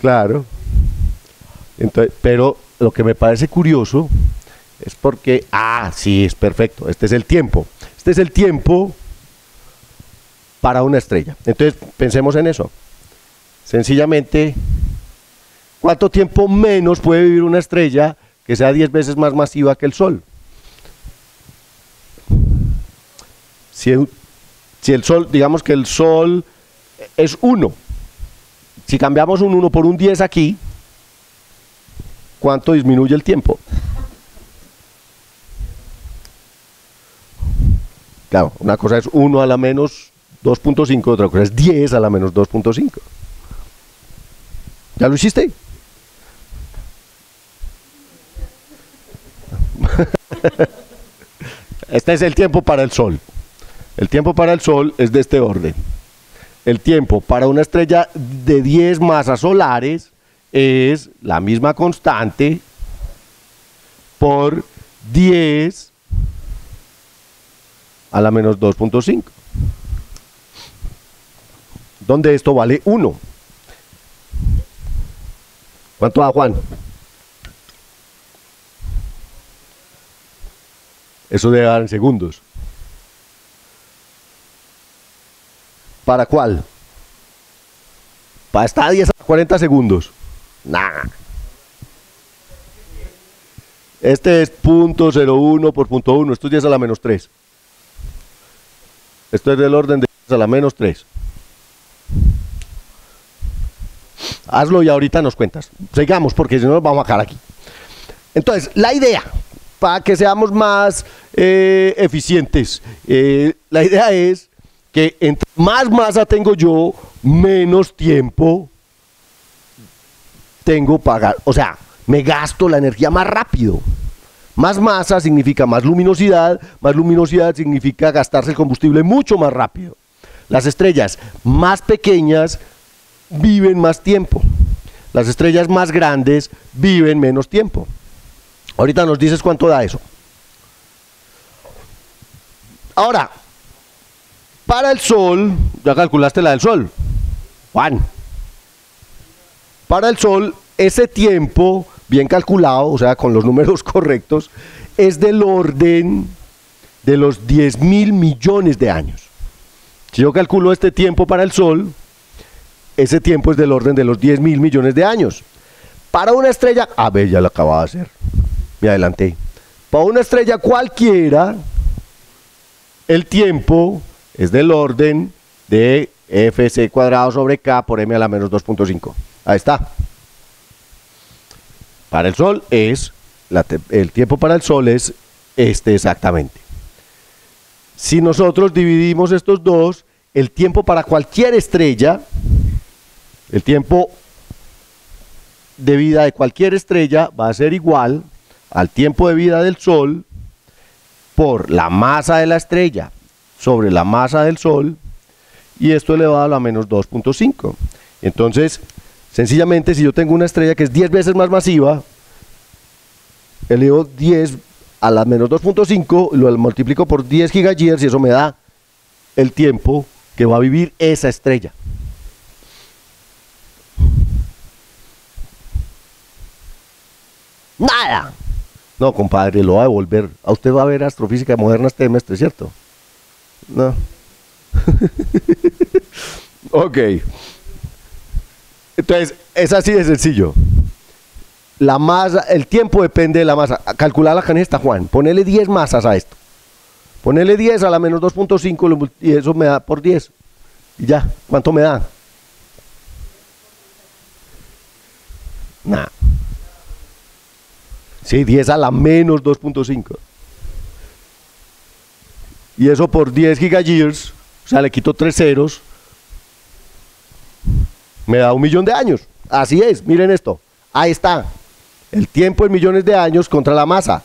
Claro. Entonces, pero lo que me parece curioso es porque, sí, es perfecto, este es el tiempo. Este es el tiempo para una estrella. Entonces, pensemos en eso. Sencillamente, ¿cuánto tiempo menos puede vivir una estrella que sea 10 veces más masiva que el Sol? Si el Sol, digamos que el Sol es 1, si cambiamos un 1 por un 10 aquí, ¿cuánto disminuye el tiempo? Claro, una cosa es 1 a la menos 2.5, otra cosa es 10 a la menos 2.5. ¿Ya lo hiciste? Este es el tiempo para el Sol. El tiempo para el Sol es de este orden. El tiempo para una estrella de 10 masas solares es la misma constante por 10 a la menos 2.5. Donde esto vale 1. ¿Cuánto da, Juan? Eso debe dar en segundos. ¿Para cuál? Para esta 10 a 40 segundos. Nah. Este es 0.01 por 0.1. Esto es 10 a la menos 3. Esto es del orden de 10 a la menos 3. Hazlo y ahorita nos cuentas. Sigamos porque si no nos vamos a bajar aquí. Entonces, la idea, para que seamos más eficientes, la idea es que entre más masa tengo yo, menos tiempo tengo para, o sea, me gasto la energía más rápido. Más masa significa más luminosidad significa gastarse el combustible mucho más rápido. Las estrellas más pequeñas viven más tiempo. Las estrellas más grandes viven menos tiempo. Ahorita nos dices cuánto da eso. Ahora, para el Sol, ya calculaste la del Sol, Juan. Para el Sol, ese tiempo bien calculado, o sea, con los números correctos, es del orden de los 10.000 millones de años. Si yo calculo este tiempo para el Sol, ese tiempo es del orden de los 10.000 millones de años. Para una estrella, ya lo acababa de hacer, me adelanté. Para una estrella cualquiera, el tiempo es del orden de fc cuadrado sobre k por m a la menos 2.5. Ahí está. Para el Sol es, el tiempo para el Sol es este exactamente. Si nosotros dividimos estos dos, el tiempo para cualquier estrella, el tiempo de vida de cualquier estrella va a ser igual al tiempo de vida del Sol por la masa de la estrella sobre la masa del Sol, y esto elevado a la menos 2.5. Entonces, sencillamente, si yo tengo una estrella que es 10 veces más masiva, elevo 10 a la menos 2.5, lo multiplico por 10 gigayears y eso me da el tiempo que va a vivir esa estrella. ¡Nada! No, compadre, lo va a devolver. A usted va a ver astrofísica moderna este semestre, ¿cierto? No. Ok. Entonces, es así de sencillo. La masa, el tiempo depende de la masa. Calcular la canasta, Juan. Ponele 10 masas a esto. Ponele 10 a la menos 2.5 y eso me da por 10. Y ya, ¿cuánto me da? Nah. Sí, 10 a la menos 2.5. Y eso por 10 gigayears, o sea, le quito 3 ceros, me da 1.000.000 de años. Así es, miren esto. Ahí está. El tiempo en millones de años contra la masa.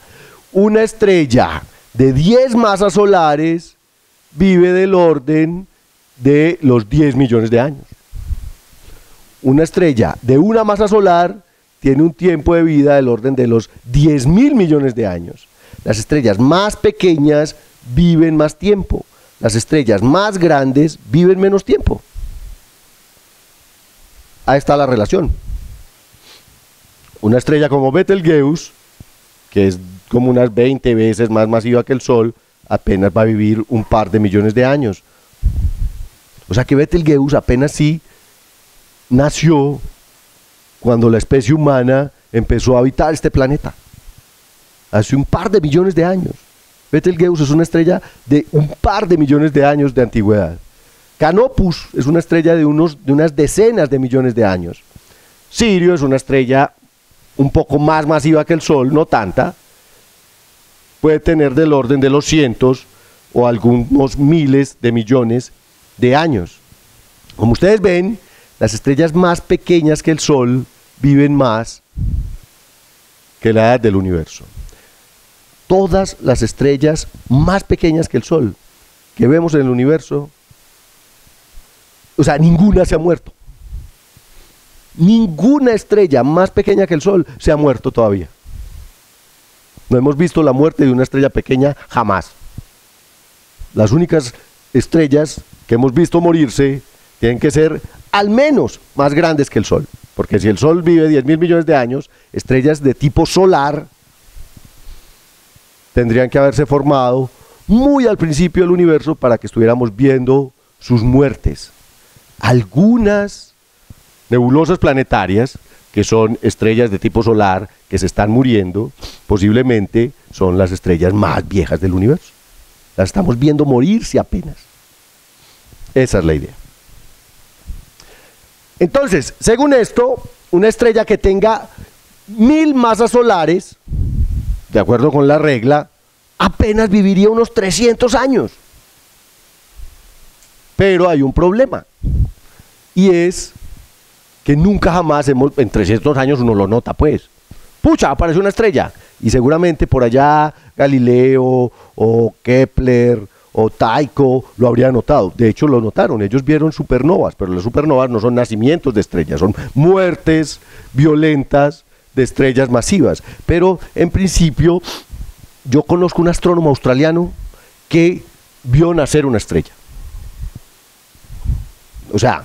Una estrella de 10 masas solares vive del orden de los 10 millones de años. Una estrella de una masa solar tiene un tiempo de vida del orden de los 10.000 millones de años. Las estrellas más pequeñas viven más tiempo. Las estrellas más grandes viven menos tiempo. Ahí está la relación. Una estrella como Betelgeuse, que es como unas 20 veces más masiva que el Sol, apenas va a vivir un par de millones de años. O sea que Betelgeuse apenas sí nació cuando la especie humana empezó a habitar este planeta. Hace un par de millones de años. Betelgeuse es una estrella de un par de millones de años de antigüedad. Canopus es una estrella de unas decenas de millones de años. Sirio es una estrella un poco más masiva que el Sol, no tanta. Puede tener del orden de los cientos o algunos miles de millones de años. Como ustedes ven, las estrellas más pequeñas que el Sol viven más que la edad del universo. Todas las estrellas más pequeñas que el Sol que vemos en el universo, o sea, ninguna se ha muerto. Ninguna estrella más pequeña que el Sol se ha muerto todavía. No hemos visto la muerte de una estrella pequeña jamás. Las únicas estrellas que hemos visto morirse tienen que ser al menos más grandes que el Sol. Porque si el Sol vive 10.000 millones de años, estrellas de tipo solar tendrían que haberse formado muy al principio del universo para que estuviéramos viendo sus muertes. Algunas nebulosas planetarias, que son estrellas de tipo solar que se están muriendo, posiblemente son las estrellas más viejas del universo. Las estamos viendo morirse apenas. Esa es la idea. Entonces, según esto, una estrella que tenga 1000 masas solares, de acuerdo con la regla, apenas viviría unos 300 años. Pero hay un problema, y es que nunca jamás en 300 años uno lo nota, pues. Pucha, apareció una estrella, y seguramente por allá Galileo, o Kepler, o Tycho lo habrían notado. De hecho lo notaron, ellos vieron supernovas, pero las supernovas no son nacimientos de estrellas, son muertes violentas de estrellas masivas. Pero en principio yo conozco un astrónomo australiano que vio nacer una estrella. O sea,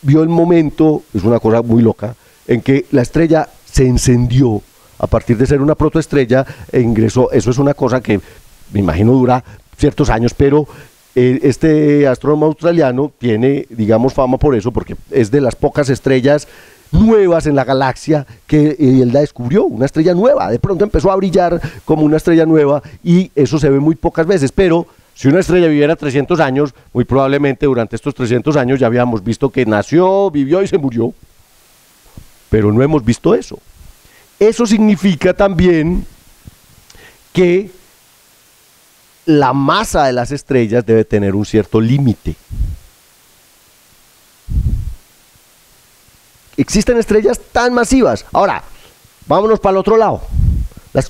vio el momento, es una cosa muy loca, en que la estrella se encendió a partir de ser una protoestrella e ingresó. Eso es una cosa que me imagino dura ciertos años, pero este astrónomo australiano tiene, digamos, fama por eso, porque es de las pocas estrellas nuevas en la galaxia que él la descubrió, una estrella nueva. De pronto empezó a brillar como una estrella nueva, y eso se ve muy pocas veces. Pero si una estrella viviera 300 años, muy probablemente durante estos 300 años ya habíamos visto que nació, vivió y se murió. Pero no hemos visto eso. Eso significa también que la masa de las estrellas debe tener un cierto límite. Existen estrellas tan masivas. Ahora, vámonos para el otro lado.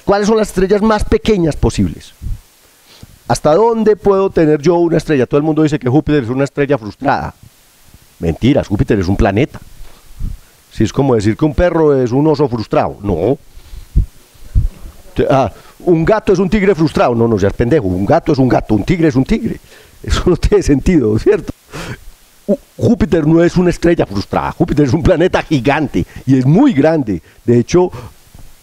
¿Cuáles son las estrellas más pequeñas posibles? ¿Hasta dónde puedo tener yo una estrella? Todo el mundo dice que Júpiter es una estrella frustrada. Mentiras, Júpiter es un planeta. Si es como decir que un perro es un oso frustrado. No. Un gato es un tigre frustrado. No, no seas pendejo. Un gato es un gato, un tigre es un tigre. Eso no tiene sentido, ¿cierto? Júpiter no es una estrella frustrada. Júpiter es un planeta gigante y es muy grande. De hecho,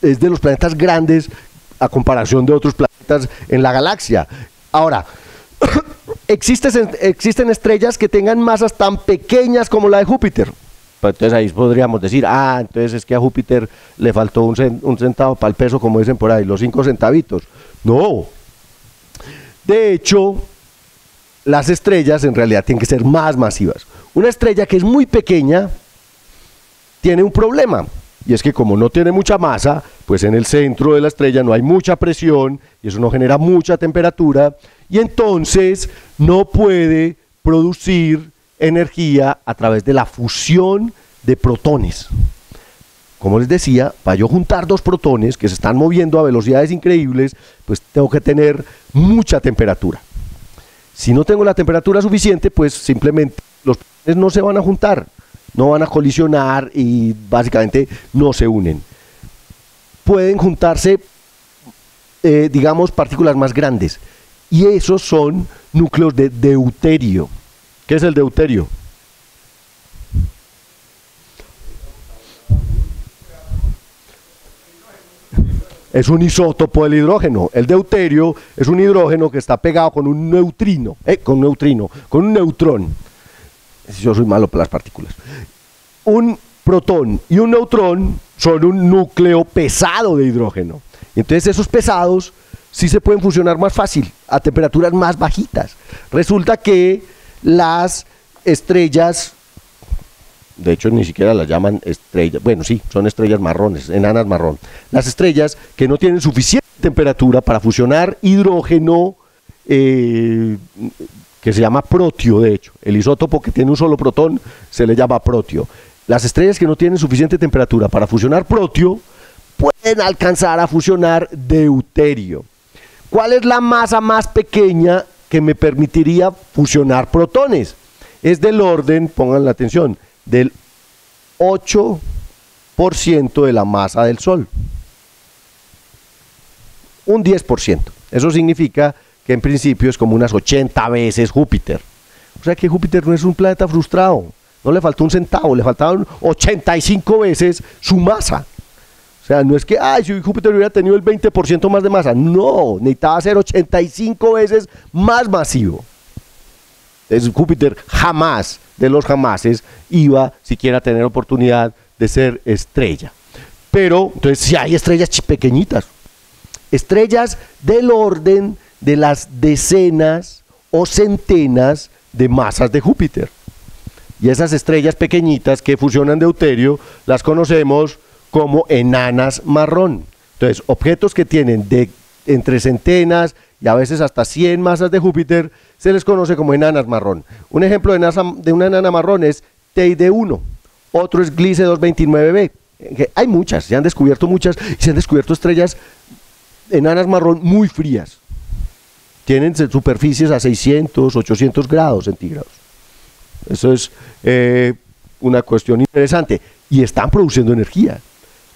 es de los planetas grandes a comparación de otros planetas en la galaxia. Ahora, existen estrellas que tengan masas tan pequeñas como la de Júpiter. Entonces ahí podríamos decir, entonces es que a Júpiter le faltó un centavo para el peso, como dicen por ahí, los 5 centavitos. No. De hecho, las estrellas en realidad tienen que ser más masivas. Una estrella que es muy pequeña tiene un problema, y es que como no tiene mucha masa, pues en el centro de la estrella no hay mucha presión, y eso no genera mucha temperatura, y entonces no puede producir energía a través de la fusión de protones. Como les decía, para yo juntar dos protones que se están moviendo a velocidades increíbles, pues tengo que tener mucha temperatura. Si no tengo la temperatura suficiente, pues simplemente los protones no se van a juntar, no van a colisionar y básicamente no se unen. Pueden juntarse, digamos, partículas más grandes, y esos son núcleos de deuterio. ¿Qué es el deuterio? Es un isótopo del hidrógeno. El deuterio es un hidrógeno que está pegado con un neutrino, con un neutrón. Yo soy malo para las partículas. Un protón y un neutrón son un núcleo pesado de hidrógeno. Entonces esos pesados sí se pueden fusionar más fácil, a temperaturas más bajitas. Resulta que las estrellas, de hecho ni siquiera las llaman estrellas, bueno sí, son estrellas marrones, enanas marrón. Las estrellas que no tienen suficiente temperatura para fusionar hidrógeno, que se llama protio, de hecho, el isótopo que tiene un solo protón se le llama protio. Las estrellas que no tienen suficiente temperatura para fusionar protio pueden alcanzar a fusionar deuterio. ¿Cuál es la masa más pequeña que me permitiría fusionar protones? Es del orden, pongan la atención, del 8% de la masa del Sol. Un 10%. Eso significa que en principio es como unas 80 veces Júpiter. O sea que Júpiter no es un planeta frustrado. No le faltó un centavo, le faltaron 85 veces su masa. O sea, no es que, si Júpiter hubiera tenido el 20% más de masa. No, necesitaba ser 85 veces más masivo. Júpiter jamás, de los jamases, iba siquiera a tener oportunidad de ser estrella. Pero, entonces, si hay estrellas pequeñitas, estrellas del orden de las decenas o centenas de masas de Júpiter. Y esas estrellas pequeñitas que fusionan deuterio, las conocemos como enanas marrón. Entonces, objetos que tienen entre centenas y a veces hasta 100 masas de Júpiter, se les conoce como enanas marrón. Un ejemplo de una enana marrón es Teide 1, otro es Gliese 229b. Hay muchas, se han descubierto muchas, y se han descubierto estrellas enanas marrón muy frías. Tienen superficies a 600, 800 grados centígrados. Eso es una cuestión interesante. Y están produciendo energía,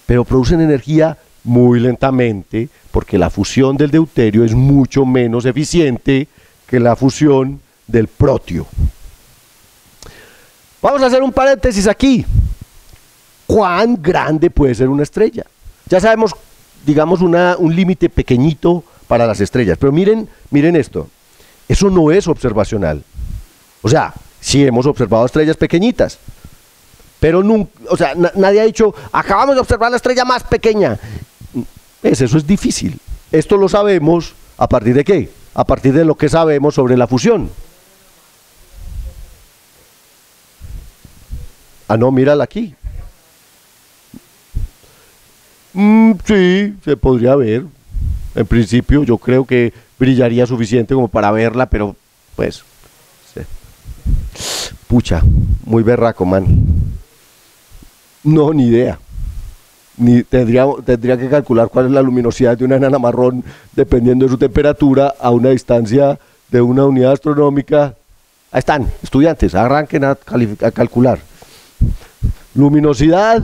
pero producen energía muy lentamente, porque la fusión del deuterio es mucho menos eficiente que la fusión del protio. Vamos a hacer un paréntesis aquí. ¿Cuán grande puede ser una estrella? Ya sabemos, digamos, un límite pequeñito para las estrellas, pero miren esto. Eso no es observacional. O sea, sí hemos observado estrellas pequeñitas, pero nunca, nadie ha dicho, acabamos de observar la estrella más pequeña. Eso es difícil. Esto lo sabemos a partir de ¿qué? A partir de lo que sabemos sobre la fusión. No, mírala aquí. Sí, se podría ver. En principio yo creo que brillaría suficiente como para verla, pero pues, sí. Pucha, muy berraco, man. No, ni idea. Tendría que calcular cuál es la luminosidad de una enana marrón dependiendo de su temperatura a una distancia de una unidad astronómica. Ahí están, estudiantes, arranquen a calcular. Luminosidad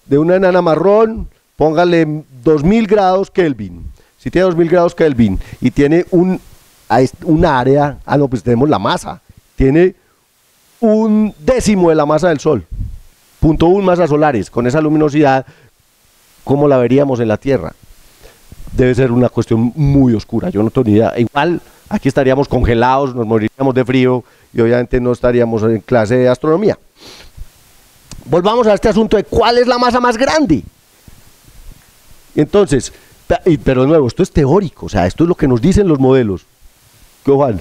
de una enana marrón, póngale 2000 grados Kelvin. Si tiene 2000 grados Kelvin y tiene un área, pues tenemos la masa. Tiene 1/10 de la masa del Sol. 0.1 masas solares. Con esa luminosidad, ¿cómo la veríamos en la Tierra? Debe ser una cuestión muy oscura, yo no tengo ni idea. Igual, aquí estaríamos congelados, nos moriríamos de frío y obviamente no estaríamos en clase de astronomía. Volvamos a este asunto de cuál es la masa más grande. Entonces, pero de nuevo, esto es teórico, o sea, esto es lo que nos dicen los modelos. ¿Qué, Juan?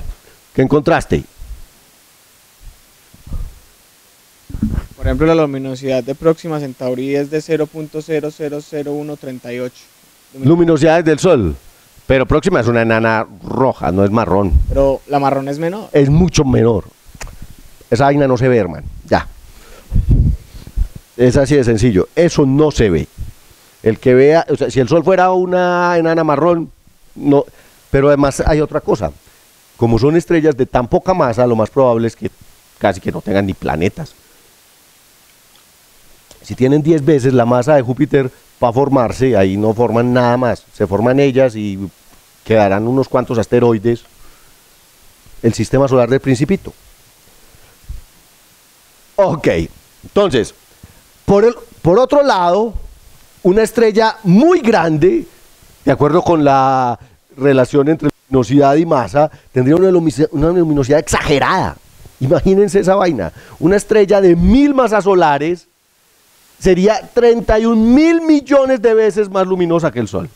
¿Qué encontraste? Por ejemplo, la luminosidad de Próxima Centauri es de 0.000138. Luminosidades del Sol. Pero Próxima es una enana roja, no es marrón. Pero la marrón es menor. Es mucho menor. Esa vaina no se ve, hermano. Ya. Es así de sencillo. Eso no se ve. El que vea, o sea, si el Sol fuera una enana marrón, no. Pero además hay otra cosa. Como son estrellas de tan poca masa, lo más probable es que casi que no tengan ni planetas. Si tienen 10 veces la masa de Júpiter para formarse, ahí no forman nada más. Se forman ellas y quedarán unos cuantos asteroides. El sistema solar del Principito. Ok, entonces, por otro lado, una estrella muy grande, de acuerdo con la relación entre luminosidad y masa, tendría una luminosidad exagerada. Imagínense esa vaina. Una estrella de 1000 masas solares sería 31.000 millones de veces más luminosa que el Sol.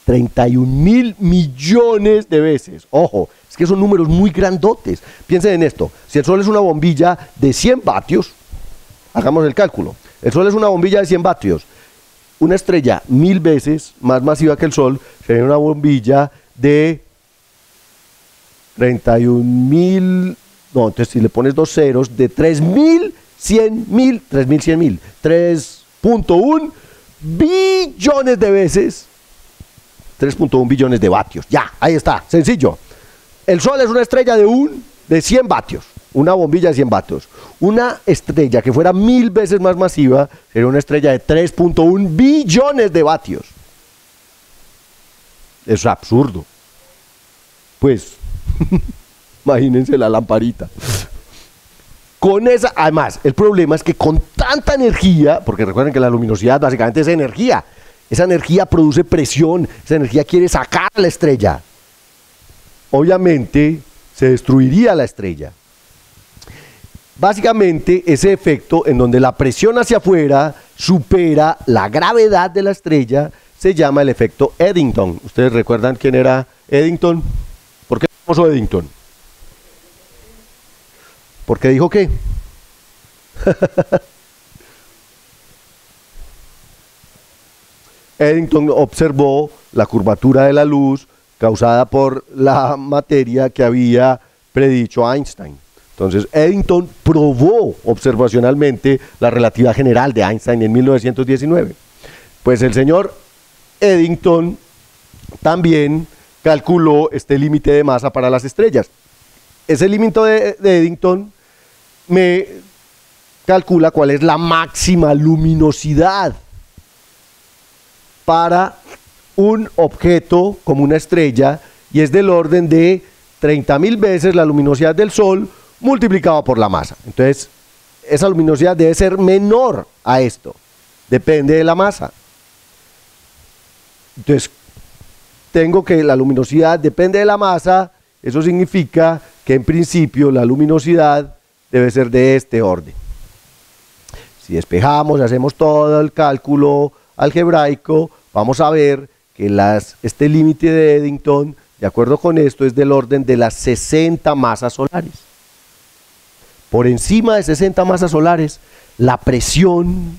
31.000 millones de veces. Ojo, es que son números muy grandotes. Piensen en esto. Si el Sol es una bombilla de 100 vatios, hagamos el cálculo. El Sol es una bombilla de 100 vatios. Una estrella 1000 veces más masiva que el Sol sería una bombilla de 31.000. No, entonces si le pones dos ceros, de 3.100.000, 3.1 billones de veces. 3.1 billones de vatios. Ya, ahí está, sencillo. El Sol es una estrella de 100 vatios, una bombilla de 100 vatios. Una estrella que fuera 1000 veces más masiva sería una estrella de 3.1 billones de vatios. Es absurdo. Pues, imagínense la lamparita. Con esa, además, el problema es que con tanta energía, porque recuerden que la luminosidad básicamente es energía. Esa energía produce presión, esa energía quiere sacar a la estrella. Obviamente se destruiría la estrella. Básicamente ese efecto en donde la presión hacia afuera supera la gravedad de la estrella se llama el efecto Eddington. ¿Ustedes recuerdan quién era Eddington? ¿Por qué famoso Eddington? ¿Por qué dijo qué? Eddington observó la curvatura de la luz causada por la materia que había predicho Einstein. Entonces, Eddington probó observacionalmente la relatividad general de Einstein en 1919. Pues el señor Eddington también calculó este límite de masa para las estrellas. Ese límite de Eddington me calcula cuál es la máxima luminosidad para un objeto como una estrella, y es del orden de 30.000 veces la luminosidad del Sol multiplicado por la masa. Entonces, esa luminosidad debe ser menor a esto. Depende de la masa. Entonces, tengo que la luminosidad depende de la masa. Eso significa que en principio la luminosidad debe ser de este orden. Si despejamos, hacemos todo el cálculo algebraico, vamos a ver que este límite de Eddington, de acuerdo con esto, es del orden de las 60 masas solares. Por encima de 60 masas solares, la presión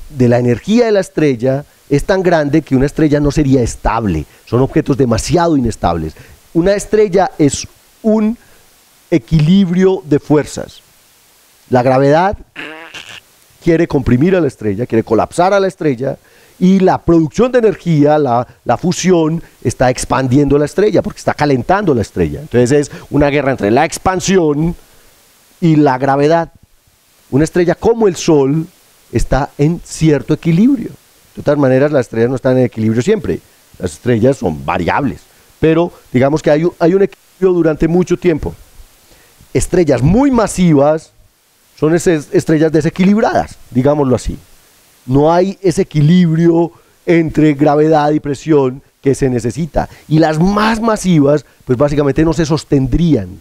de la energía de la estrella es tan grande que una estrella no sería estable. Son objetos demasiado inestables. Una estrella es un equilibrio de fuerzas. La gravedad quiere comprimir a la estrella, quiere colapsar a la estrella, y la producción de energía, la fusión, está expandiendo la estrella, porque está calentando la estrella. Entonces es una guerra entre la expansión y la gravedad. Una estrella como el Sol está en cierto equilibrio. De todas maneras, las estrellas no están en equilibrio siempre. Las estrellas son variables, pero digamos que hay un equilibrio durante mucho tiempo. Estrellas muy masivas son estrellas desequilibradas, digámoslo así. No hay ese equilibrio entre gravedad y presión que se necesita. Y las más masivas, pues básicamente no se sostendrían.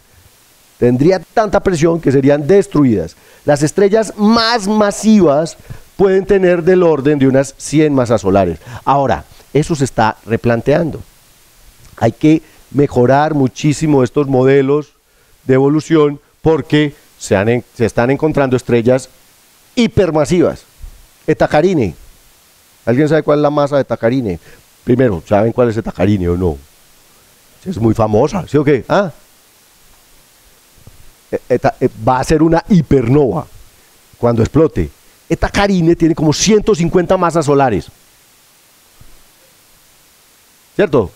Tendría tanta presión que serían destruidas. Las estrellas más masivas pueden tener del orden de unas 100 masas solares. Ahora, eso se está replanteando. Hay que mejorar muchísimo estos modelos de evolución porque se están encontrando estrellas hipermasivas. Eta Carinae. ¿Alguien sabe cuál es la masa de Eta Carinae? Primero, ¿saben cuál es Eta Carinae o no? Es muy famosa, ¿sí o qué? ¿Ah? Va a ser una hipernova cuando explote. Eta Carinae tiene como 150 masas solares. ¿Cierto?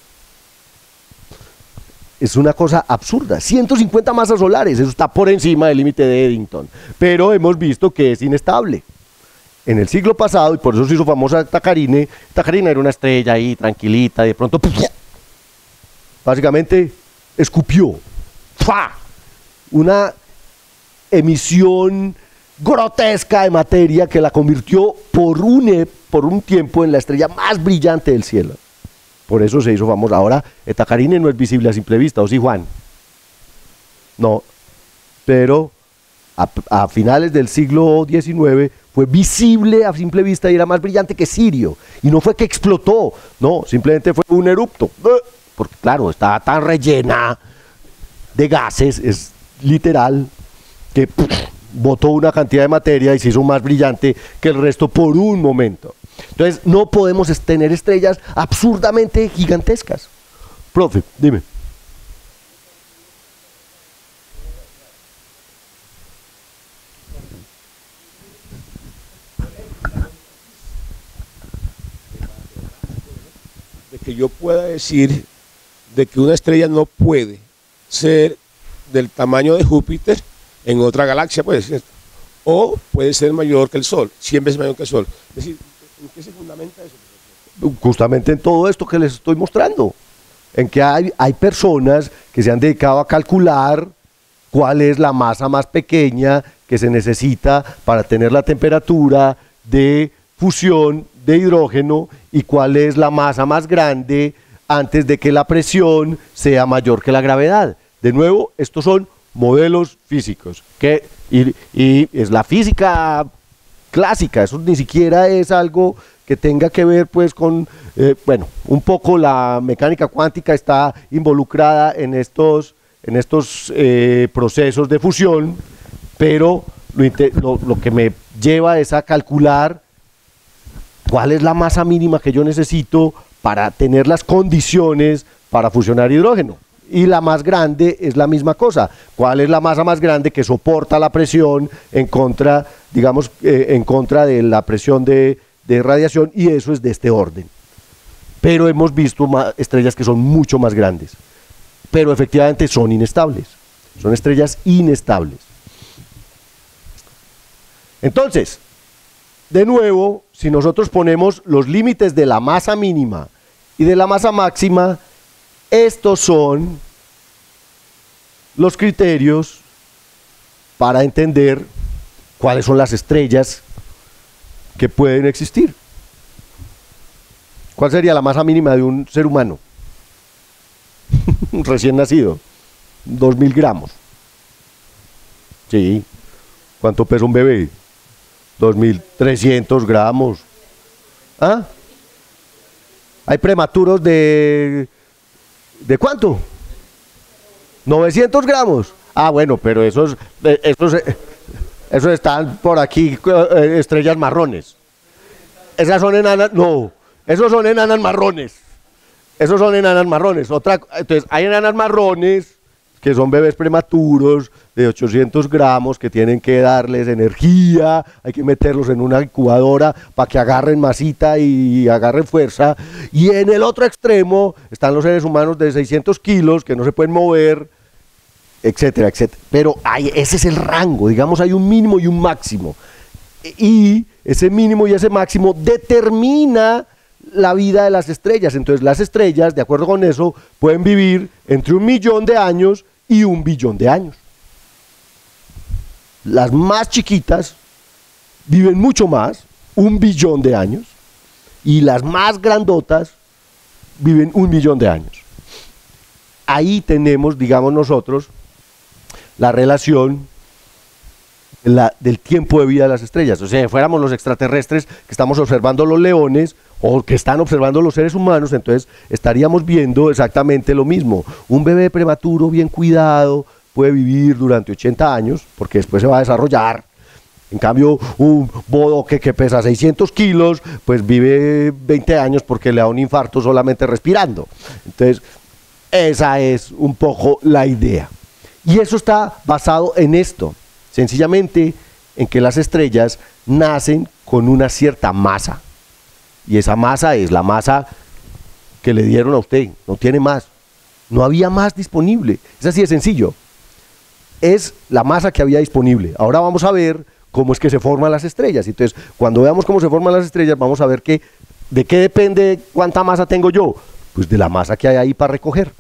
Es una cosa absurda. 150 masas solares, eso está por encima del límite de Eddington. Pero hemos visto que es inestable. En el siglo pasado, y por eso se hizo famosa Eta Carinae, Eta Carinae era una estrella ahí, tranquilita, y de pronto, básicamente, escupió. ¡Fua! Una emisión grotesca de materia que la convirtió por un tiempo en la estrella más brillante del cielo. Por eso se hizo famosa. Ahora, Eta Carinae no es visible a simple vista, ¿o sí, Juan? No, pero a finales del siglo XIX fue visible a simple vista y era más brillante que Sirio. Y no fue que explotó, no, simplemente fue un erupto. Porque claro, estaba tan rellena de gases, es literal, que botó una cantidad de materia y se hizo más brillante que el resto por un momento. Entonces no podemos tener estrellas absurdamente gigantescas. Profe, dime. De que yo pueda decir de que una estrella no puede ser del tamaño de Júpiter en otra galaxia, puede ser, o puede ser mayor que el Sol, 100 veces mayor que el Sol. Es decir, ¿en qué se fundamenta eso? Justamente en todo esto que les estoy mostrando, en que hay personas que se han dedicado a calcular cuál es la masa más pequeña que se necesita para tener la temperatura de fusión de hidrógeno y cuál es la masa más grande antes de que la presión sea mayor que la gravedad. De nuevo, estos son modelos físicos, y es la física clásica, eso ni siquiera es algo que tenga que ver pues con, bueno, un poco la mecánica cuántica está involucrada en estos procesos de fusión, pero lo que me lleva es a calcular cuál es la masa mínima que yo necesito para tener las condiciones para fusionar hidrógeno. Y la más grande es la misma cosa. ¿Cuál es la masa más grande que soporta la presión en contra, digamos, en contra de la presión de radiación? Y eso es de este orden. Pero hemos visto estrellas que son mucho más grandes. Pero efectivamente son inestables. Son estrellas inestables. Entonces, de nuevo, si nosotros ponemos los límites de la masa mínima y de la masa máxima, estos son los criterios para entender cuáles son las estrellas que pueden existir. ¿Cuál sería la masa mínima de un ser humano? Recién nacido. 2000 gramos. Sí. ¿Cuánto pesa un bebé? 2300 gramos. ¿Ah? Hay prematuros ¿de cuánto? 900 gramos. Ah, bueno, pero esos están por aquí, estrellas marrones. Esas son enanas, no, esos son enanas marrones. Esos son enanas marrones. Entonces, hay enanas marrones que son bebés prematuros de 800 gramos que tienen que darles energía, hay que meterlos en una incubadora para que agarren masita y agarren fuerza. Y en el otro extremo están los seres humanos de 600 kilos que no se pueden mover, etcétera, etcétera. Pero ese es el rango, digamos, hay un mínimo y un máximo. Y ese mínimo y ese máximo determina la vida de las estrellas. Entonces las estrellas, de acuerdo con eso, pueden vivir entre 1 millón de años y 1 billón de años. Las más chiquitas viven mucho más, 1 billón de años, y las más grandotas viven 1 millón de años. Ahí tenemos, digamos nosotros, la relación del tiempo de vida de las estrellas. O sea, si fuéramos los extraterrestres que estamos observando los leones o que están observando los seres humanos, entonces estaríamos viendo exactamente lo mismo. Un bebé prematuro bien cuidado puede vivir durante 80 años, porque después se va a desarrollar. En cambio, un bodoque que pesa 600 kilos, pues vive 20 años porque le da un infarto solamente respirando. Entonces, esa es un poco la idea. Y eso está basado en esto, sencillamente en que las estrellas nacen con una cierta masa. Y esa masa es la masa que le dieron a usted, no tiene más. No había más disponible, es así de sencillo. Es la masa que había disponible. Ahora vamos a ver cómo es que se forman las estrellas. Entonces, cuando veamos cómo se forman las estrellas, vamos a ver de qué depende cuánta masa tengo yo. Pues de la masa que hay ahí para recoger.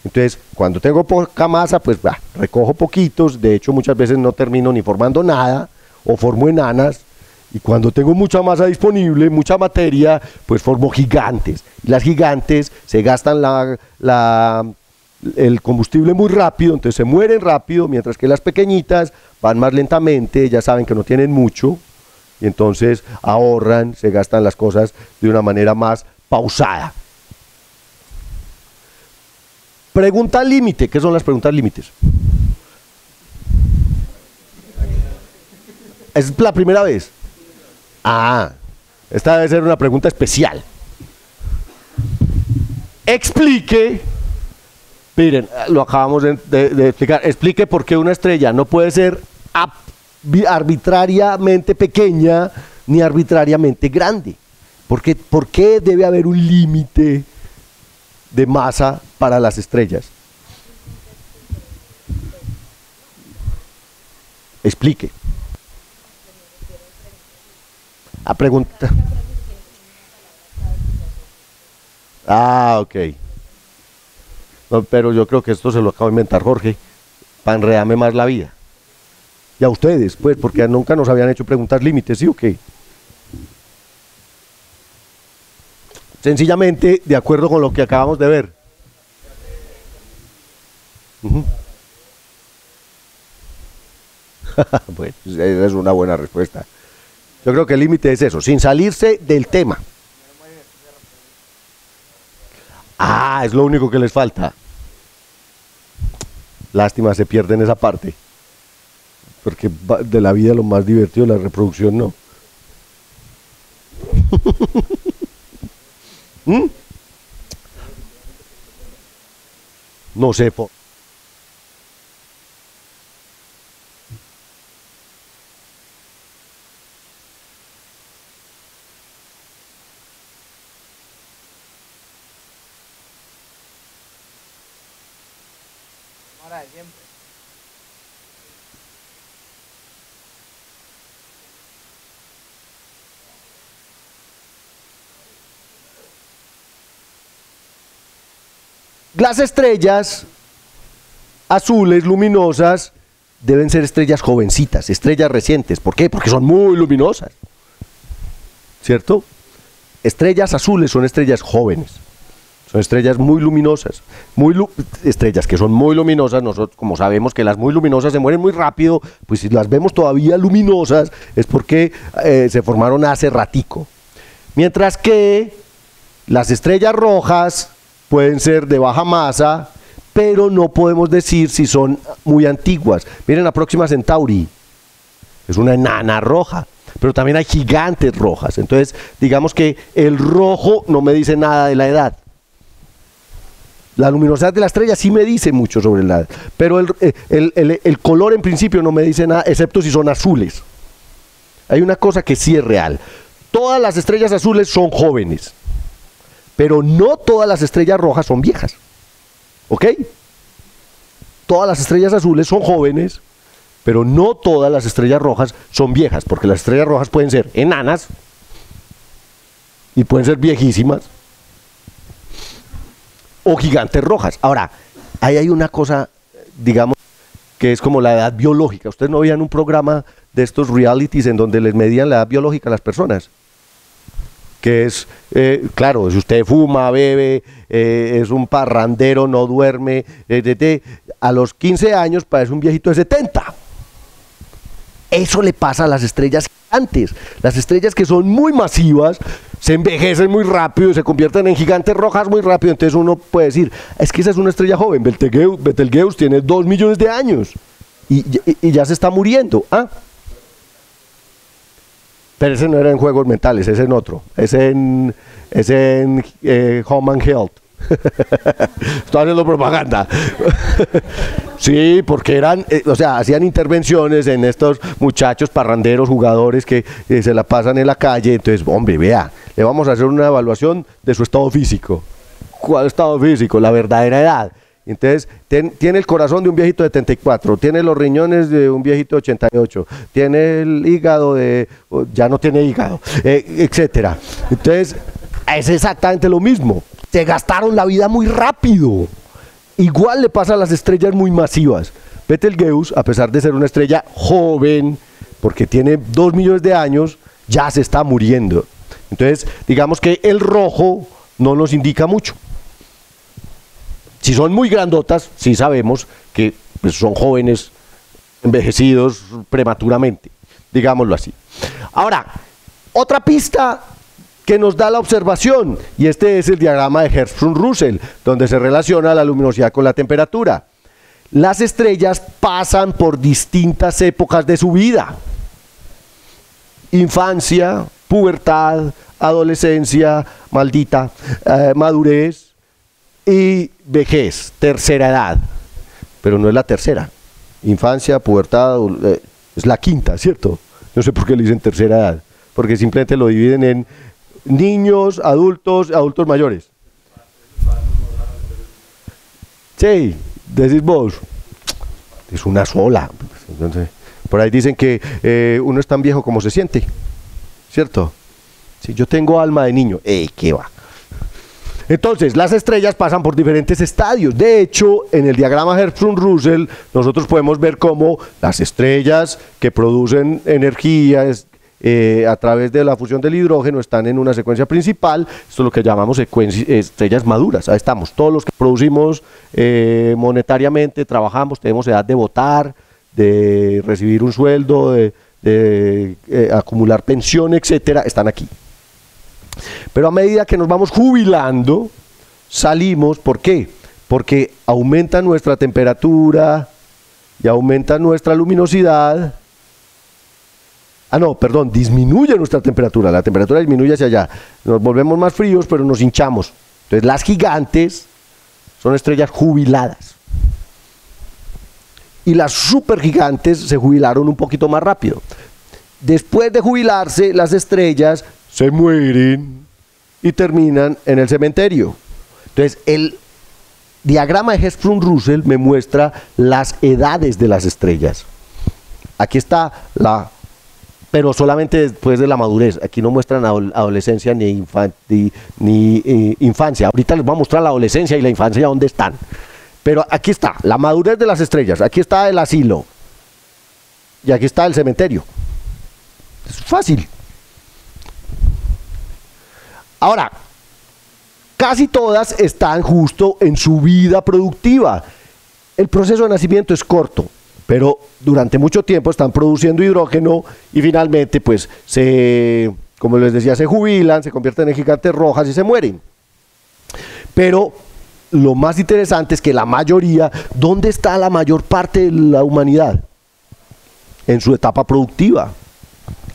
Entonces, cuando tengo poca masa, pues recojo poquitos. De hecho, muchas veces no termino ni formando nada, o formo enanas. Y cuando tengo mucha masa disponible, mucha materia, pues formo gigantes. Y las gigantes se gastan el combustible muy rápido, entonces se mueren rápido, mientras que las pequeñitas van más lentamente, ya saben que no tienen mucho, y entonces ahorran, se gastan las cosas de una manera más pausada. Pregunta límite, ¿qué son las preguntas límites? ¿Es la primera vez? Ah, esta debe ser una pregunta especial. Explique, miren, lo acabamos de explicar, explique por qué una estrella no puede ser arbitrariamente pequeña ni arbitrariamente grande. ¿Por qué debe haber un límite de masa para las estrellas? Explique. A pregunta. Ah, ok. No, pero yo creo que esto se lo acabo de inventar Jorge, para enredarme más la vida. Y a ustedes, pues, porque nunca nos habían hecho preguntas límites, ¿sí o qué? Sencillamente, de acuerdo con lo que acabamos de ver. Bueno, esa es una buena respuesta. Yo creo que el límite es eso, sin salirse del tema. Ah, es lo único que les falta. Lástima, se pierden esa parte. Porque de la vida lo más divertido es la reproducción, ¿no? No sé. Hora de siempre. Las estrellas azules, luminosas, deben ser estrellas jovencitas, estrellas recientes. ¿Por qué? Porque son muy luminosas. ¿Cierto? Estrellas azules son estrellas jóvenes. Son estrellas muy luminosas. Estrellas que son muy luminosas, nosotros como sabemos que las muy luminosas se mueren muy rápido, pues si las vemos todavía luminosas es porque se formaron hace ratico. Mientras que las estrellas rojas pueden ser de baja masa, pero no podemos decir si son muy antiguas. Miren la Próxima Centauri, es una enana roja, pero también hay gigantes rojas. Entonces, digamos que el rojo no me dice nada de la edad. La luminosidad de la estrella sí me dice mucho sobre la edad, pero el color en principio no me dice nada, excepto si son azules. Hay una cosa que sí es real. Todas las estrellas azules son jóvenes, pero no todas las estrellas rojas son viejas. ¿Ok? Todas las estrellas azules son jóvenes, pero no todas las estrellas rojas son viejas, porque las estrellas rojas pueden ser enanas y pueden ser viejísimas, o gigantes rojas. Ahora, ahí hay una cosa, digamos, que es como la edad biológica. Ustedes no veían un programa de estos realities en donde les medían la edad biológica a las personas. Que es, claro, si usted fuma, bebe, es un parrandero, no duerme, a los 15 años parece un viejito de 70. Eso le pasa a las estrellas gigantes. Las estrellas que son muy masivas se envejecen muy rápido, se convierten en gigantes rojas muy rápido. Entonces uno puede decir, es que esa es una estrella joven. Betelgeuse tiene 2 millones de años y ya se está muriendo. ¿Ah? Pero ese no era en juegos mentales, ese en otro. Es en Home and Health. Estoy haciendo propaganda. Sí, porque hacían intervenciones en estos muchachos parranderos, jugadores que se la pasan en la calle. Entonces, hombre, vea, le vamos a hacer una evaluación de su estado físico. ¿Cuál estado físico? La verdadera edad. Entonces, tiene el corazón de un viejito de 74, tiene los riñones de un viejito de 88, tiene el hígado ya no tiene hígado, etcétera. Entonces, es exactamente lo mismo. Se gastaron la vida muy rápido. Igual le pasa a las estrellas muy masivas. Betelgeuse, a pesar de ser una estrella joven, porque tiene 2 millones de años, ya se está muriendo. Entonces, digamos que el rojo no nos indica mucho. Si son muy grandotas, sí sabemos que pues, son jóvenes envejecidos prematuramente, digámoslo así. Ahora, otra pista que nos da la observación, y este es el diagrama de Hertzsprung-Russell, donde se relaciona la luminosidad con la temperatura. Las estrellas pasan por distintas épocas de su vida: infancia, pubertad, adolescencia, madurez y vejez, tercera edad. Pero no es la tercera. Infancia, pubertad, es la quinta, ¿cierto? No sé por qué le dicen tercera edad, porque simplemente lo dividen en niños, adultos mayores. Sí, decís vos. Es una sola. Entonces, por ahí dicen que uno es tan viejo como se siente, ¿cierto? Si yo tengo alma de niño, ¿qué va? Entonces, las estrellas pasan por diferentes estadios. De hecho, en el diagrama Hertzsprung-Russell, nosotros podemos ver cómo las estrellas que producen energía a través de la fusión del hidrógeno están en una secuencia principal. Esto es lo que llamamos estrellas maduras. Ahí estamos, todos los que producimos monetariamente, trabajamos, tenemos edad de votar, de recibir un sueldo, de acumular pensión, etcétera, están aquí. Pero a medida que nos vamos jubilando, salimos. ¿Por qué? Porque aumenta nuestra temperatura y aumenta nuestra luminosidad. Disminuye nuestra temperatura. La temperatura disminuye hacia allá. Nos volvemos más fríos, pero nos hinchamos. Entonces, las gigantes son estrellas jubiladas. Y las supergigantes se jubilaron un poquito más rápido. Después de jubilarse, las estrellas se mueren y terminan en el cementerio. Entonces, el diagrama de Hertzsprung-Russell me muestra las edades de las estrellas. Aquí está pero solamente después de la madurez. Aquí no muestran adolescencia ni infancia. Ahorita les voy a mostrar la adolescencia y la infancia dónde están. Pero aquí está la madurez de las estrellas. Aquí está el asilo. Y aquí está el cementerio. Es fácil. Ahora, casi todas están justo en su vida productiva. El proceso de nacimiento es corto, pero durante mucho tiempo están produciendo hidrógeno y finalmente, pues, como les decía, se jubilan, se convierten en gigantes rojas y se mueren. Pero lo más interesante es que la mayoría, ¿dónde está la mayor parte de la humanidad? En su etapa productiva.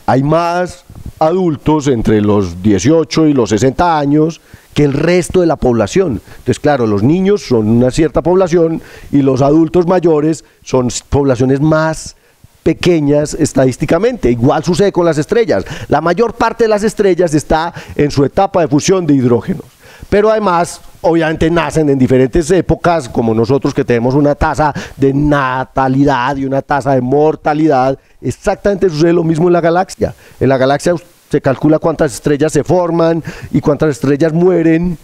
Hay más adultos entre los 18 y los 60 años que el resto de la población. Entonces, claro, los niños son una cierta población y los adultos mayores son poblaciones más pequeñas estadísticamente. Igual sucede con las estrellas. La mayor parte de las estrellas está en su etapa de fusión de hidrógenos. Pero además, obviamente nacen en diferentes épocas, como nosotros que tenemos una tasa de natalidad y una tasa de mortalidad. Exactamente sucede lo mismo en la galaxia. En la galaxia se calcula cuántas estrellas se forman y cuántas estrellas mueren,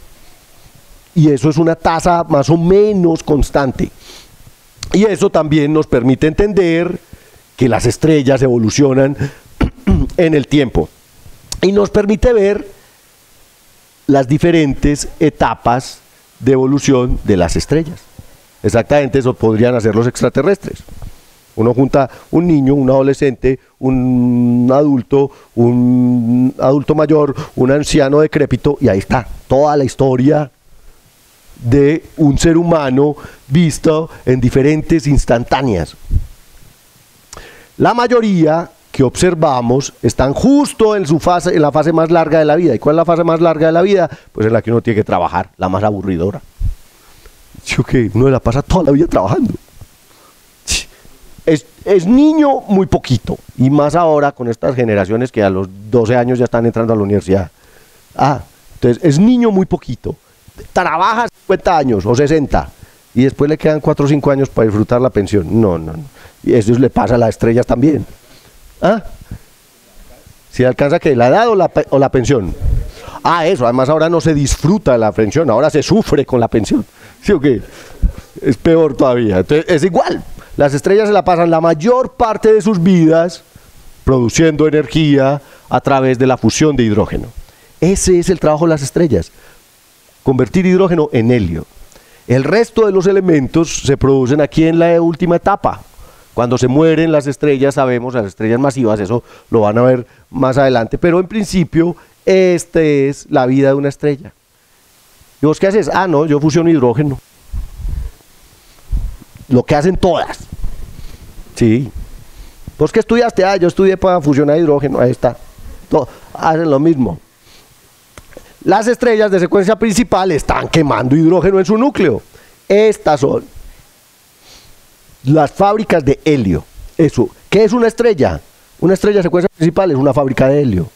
y eso es una tasa más o menos constante. Y eso también nos permite entender que las estrellas evolucionan en el tiempo. Y nos permite ver las diferentes etapas de evolución de las estrellas. Exactamente eso podrían hacer los extraterrestres. Uno junta un niño, un adolescente, un adulto mayor, un anciano decrépito, y ahí está toda la historia de un ser humano visto en diferentes instantáneas. La mayoría que observamos están justo en su fase, en la fase más larga de la vida. ¿Y cuál es la fase más larga de la vida? Pues en la que uno tiene que trabajar, la más aburridora. ¿Sí o qué? Uno la pasa toda la vida trabajando. Es niño muy poquito, y más ahora con estas generaciones que a los 12 años ya están entrando a la universidad. Entonces es niño muy poquito. Trabaja 50 años o 60 y después le quedan 4 o 5 años para disfrutar la pensión. No. Y eso le pasa a las estrellas también. ¿Si alcanza qué? ¿La edad o la pensión? Eso, además ahora no se disfruta de la pensión, ahora se sufre con la pensión. ¿Sí o qué? Es peor todavía. Entonces es igual. Las estrellas se la pasan la mayor parte de sus vidas produciendo energía a través de la fusión de hidrógeno. Ese es el trabajo de las estrellas. Convertir hidrógeno en helio. El resto de los elementos se producen aquí en la última etapa. Cuando se mueren las estrellas, sabemos, las estrellas masivas, eso lo van a ver más adelante, pero en principio, esta es la vida de una estrella. ¿Y vos qué haces? No, yo fusiono hidrógeno. Lo que hacen todas. Sí. ¿Vos qué estudiaste? Yo estudié para fusionar hidrógeno, ahí está. Hacen lo mismo. Las estrellas de secuencia principal están quemando hidrógeno en su núcleo. Estas son las fábricas de helio. Eso. ¿Qué es una estrella? Una estrella de secuencia principal es una fábrica de helio.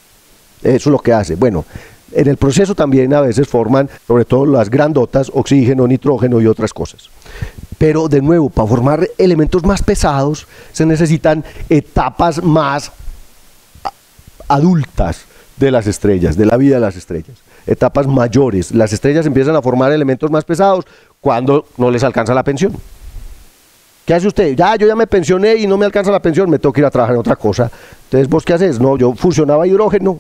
Eso es lo que hace. Bueno, en el proceso también a veces forman, sobre todo las grandotas, oxígeno, nitrógeno y otras cosas. Pero de nuevo, para formar elementos más pesados se necesitan etapas más adultas de las estrellas, de la vida de las estrellas. Etapas mayores. Las estrellas empiezan a formar elementos más pesados cuando no les alcanza la pensión. ¿Qué hace usted? Yo ya me pensioné y no me alcanza la pensión, me tengo que ir a trabajar en otra cosa. Entonces, ¿vos qué haces? No, yo fusionaba hidrógeno,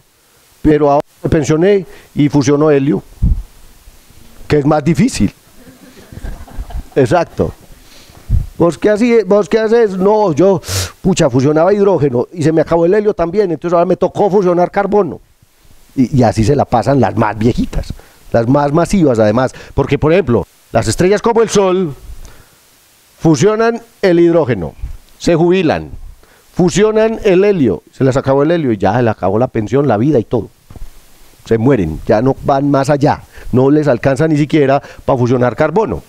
pero ahora me pensioné y fusiono helio, que es más difícil. Exacto. ¿Vos qué haces? No, yo, fusionaba hidrógeno y se me acabó el helio también, entonces ahora me tocó fusionar carbono. Y así se la pasan las más viejitas, las más masivas además, porque por ejemplo, las estrellas como el Sol fusionan el hidrógeno, se jubilan, fusionan el helio, se les acabó el helio y ya se les acabó la pensión, la vida y todo. Se mueren, ya no van más allá, no les alcanza ni siquiera para fusionar carbono.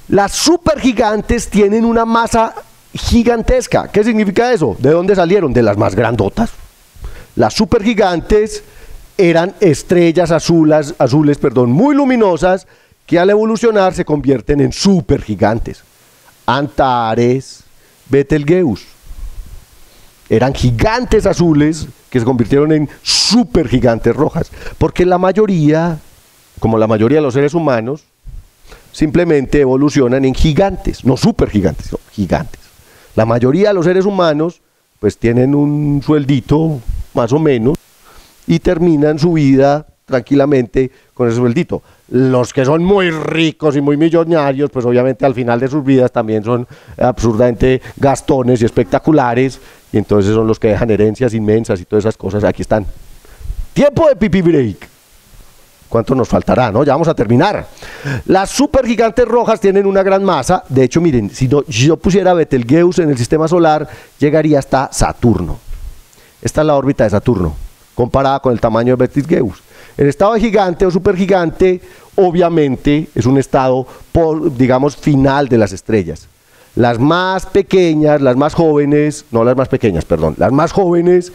Las supergigantes tienen una masa gigantesca. ¿Qué significa eso? ¿De dónde salieron? De las más grandotas. Las supergigantes eran estrellas azules, muy luminosas, que al evolucionar se convierten en supergigantes. Antares, Betelgeuse. Eran gigantes azules que se convirtieron en supergigantes rojas. Porque la mayoría, como la mayoría de los seres humanos, simplemente evolucionan en gigantes, no supergigantes, no, gigantes. La mayoría de los seres humanos pues tienen un sueldito más o menos y terminan su vida tranquilamente con ese sueldito. Los que son muy ricos y muy millonarios, pues obviamente al final de sus vidas también son absurdamente gastones y espectaculares, y entonces son los que dejan herencias inmensas y todas esas cosas. Aquí están. Tiempo de pipi break. ¿Cuánto nos faltará? ¿No? Ya vamos a terminar. Las supergigantes rojas tienen una gran masa. De hecho, miren, si yo pusiera Betelgeuse en el sistema solar, llegaría hasta Saturno. Esta es la órbita de Saturno, comparada con el tamaño de Betelgeuse. El estado de gigante o supergigante, obviamente, es un estado, digamos, final de las estrellas. Las más pequeñas, las más jóvenes, no las más pequeñas, perdón, las más jóvenes,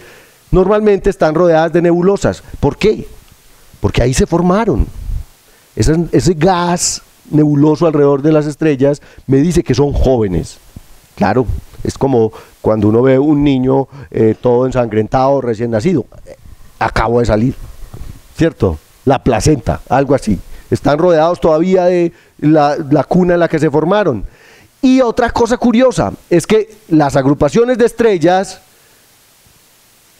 normalmente están rodeadas de nebulosas. ¿Por qué? Porque ahí se formaron. Ese gas nebuloso alrededor de las estrellas me dice que son jóvenes. Claro, es como cuando uno ve un niño todo ensangrentado, recién nacido. Acabo de salir, ¿cierto? La placenta, algo así. Están rodeados todavía de la cuna en la que se formaron. Y otra cosa curiosa es que las agrupaciones de estrellas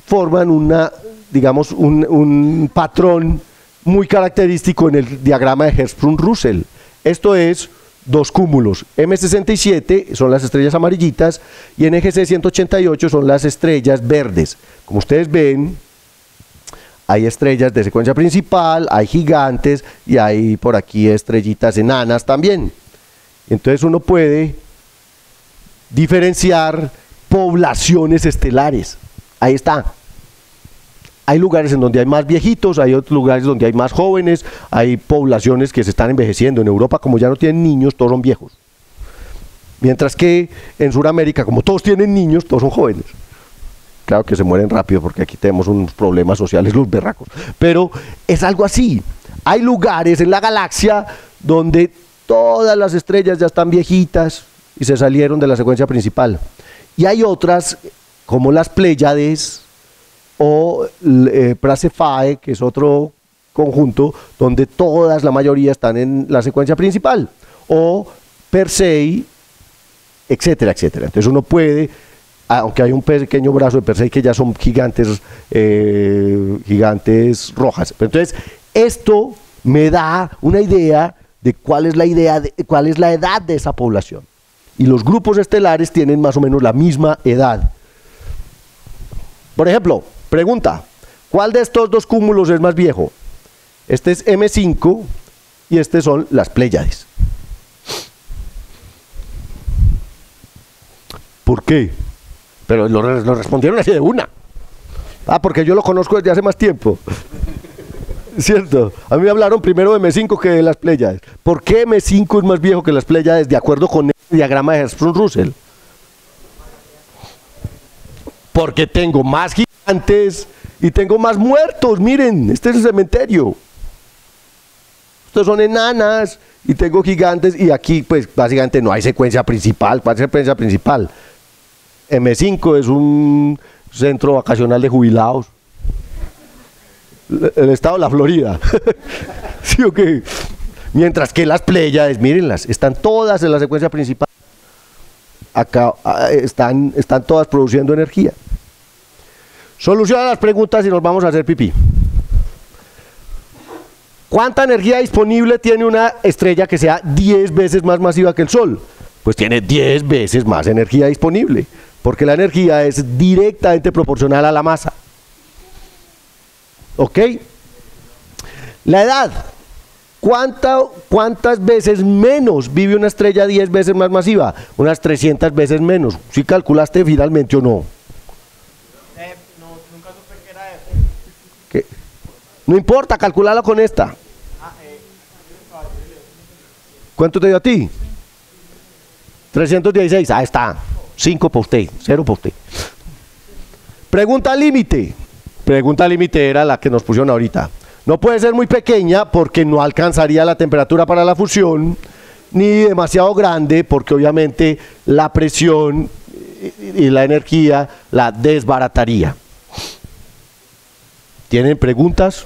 forman un patrón muy característico en el diagrama de Hertzsprung-Russell. Esto es dos cúmulos. M67 son las estrellas amarillitas y NGC 188 son las estrellas verdes. Como ustedes ven, hay estrellas de secuencia principal, hay gigantes y hay por aquí estrellitas enanas también. Entonces uno puede diferenciar poblaciones estelares. Ahí está. Hay lugares en donde hay más viejitos, hay otros lugares donde hay más jóvenes, hay poblaciones que se están envejeciendo. En Europa, como ya no tienen niños, todos son viejos. Mientras que en Sudamérica, como todos tienen niños, todos son jóvenes. Claro que se mueren rápido porque aquí tenemos unos problemas sociales los berracos. Pero es algo así. Hay lugares en la galaxia donde todas las estrellas ya están viejitas y se salieron de la secuencia principal. Y hay otras, como las Pléyades o Pracefae, que es otro conjunto, donde todas, la mayoría, están en la secuencia principal. O Persei, etcétera, etcétera. Entonces uno puede, aunque hay un pequeño brazo de Persei que ya son gigantes, gigantes rojas. Pero entonces, esto me da una idea de cuál es la edad de esa población. Y los grupos estelares tienen más o menos la misma edad. Por ejemplo, pregunta, ¿cuál de estos dos cúmulos es más viejo? Este es M5 y este son las Pléyades. ¿Por qué? Pero lo respondieron así de una. Ah, porque yo lo conozco desde hace más tiempo. ¿Cierto? A mí me hablaron primero de M5 que de las Pléyades. ¿Por qué M5 es más viejo que las Pléyades de acuerdo con el diagrama de Hertzsprung-Russell? Porque tengo más gigantes y tengo más muertos. Miren, este es el cementerio. Estos son enanas y tengo gigantes y aquí pues básicamente no hay secuencia principal. ¿Cuál es la secuencia principal? M5 es un centro vacacional de jubilados. El estado de la Florida. ¿Sí o qué? Mientras que las Pléyades, mírenlas, están todas en la secuencia principal. Acá están todas produciendo energía. Soluciona las preguntas y nos vamos a hacer pipí. ¿Cuánta energía disponible tiene una estrella que sea 10 veces más masiva que el Sol? Pues tiene 10 veces más energía disponible, porque la energía es directamente proporcional a la masa. ¿Ok? La edad. ¿Cuántas veces menos vive una estrella 10 veces más masiva? Unas 300 veces menos. ¿Sí calculaste finalmente o no? No, nunca supe que era eso. ¿Qué? No importa, calculala con esta. ¿Cuánto te dio a ti? 316, ahí está. 5 para usted, 0 para usted. Pregunta límite. Pregunta límite era la que nos pusieron ahorita. No puede ser muy pequeña porque no alcanzaría la temperatura para la fusión, ni demasiado grande porque obviamente la presión y la energía la desbarataría. ¿Tienen preguntas?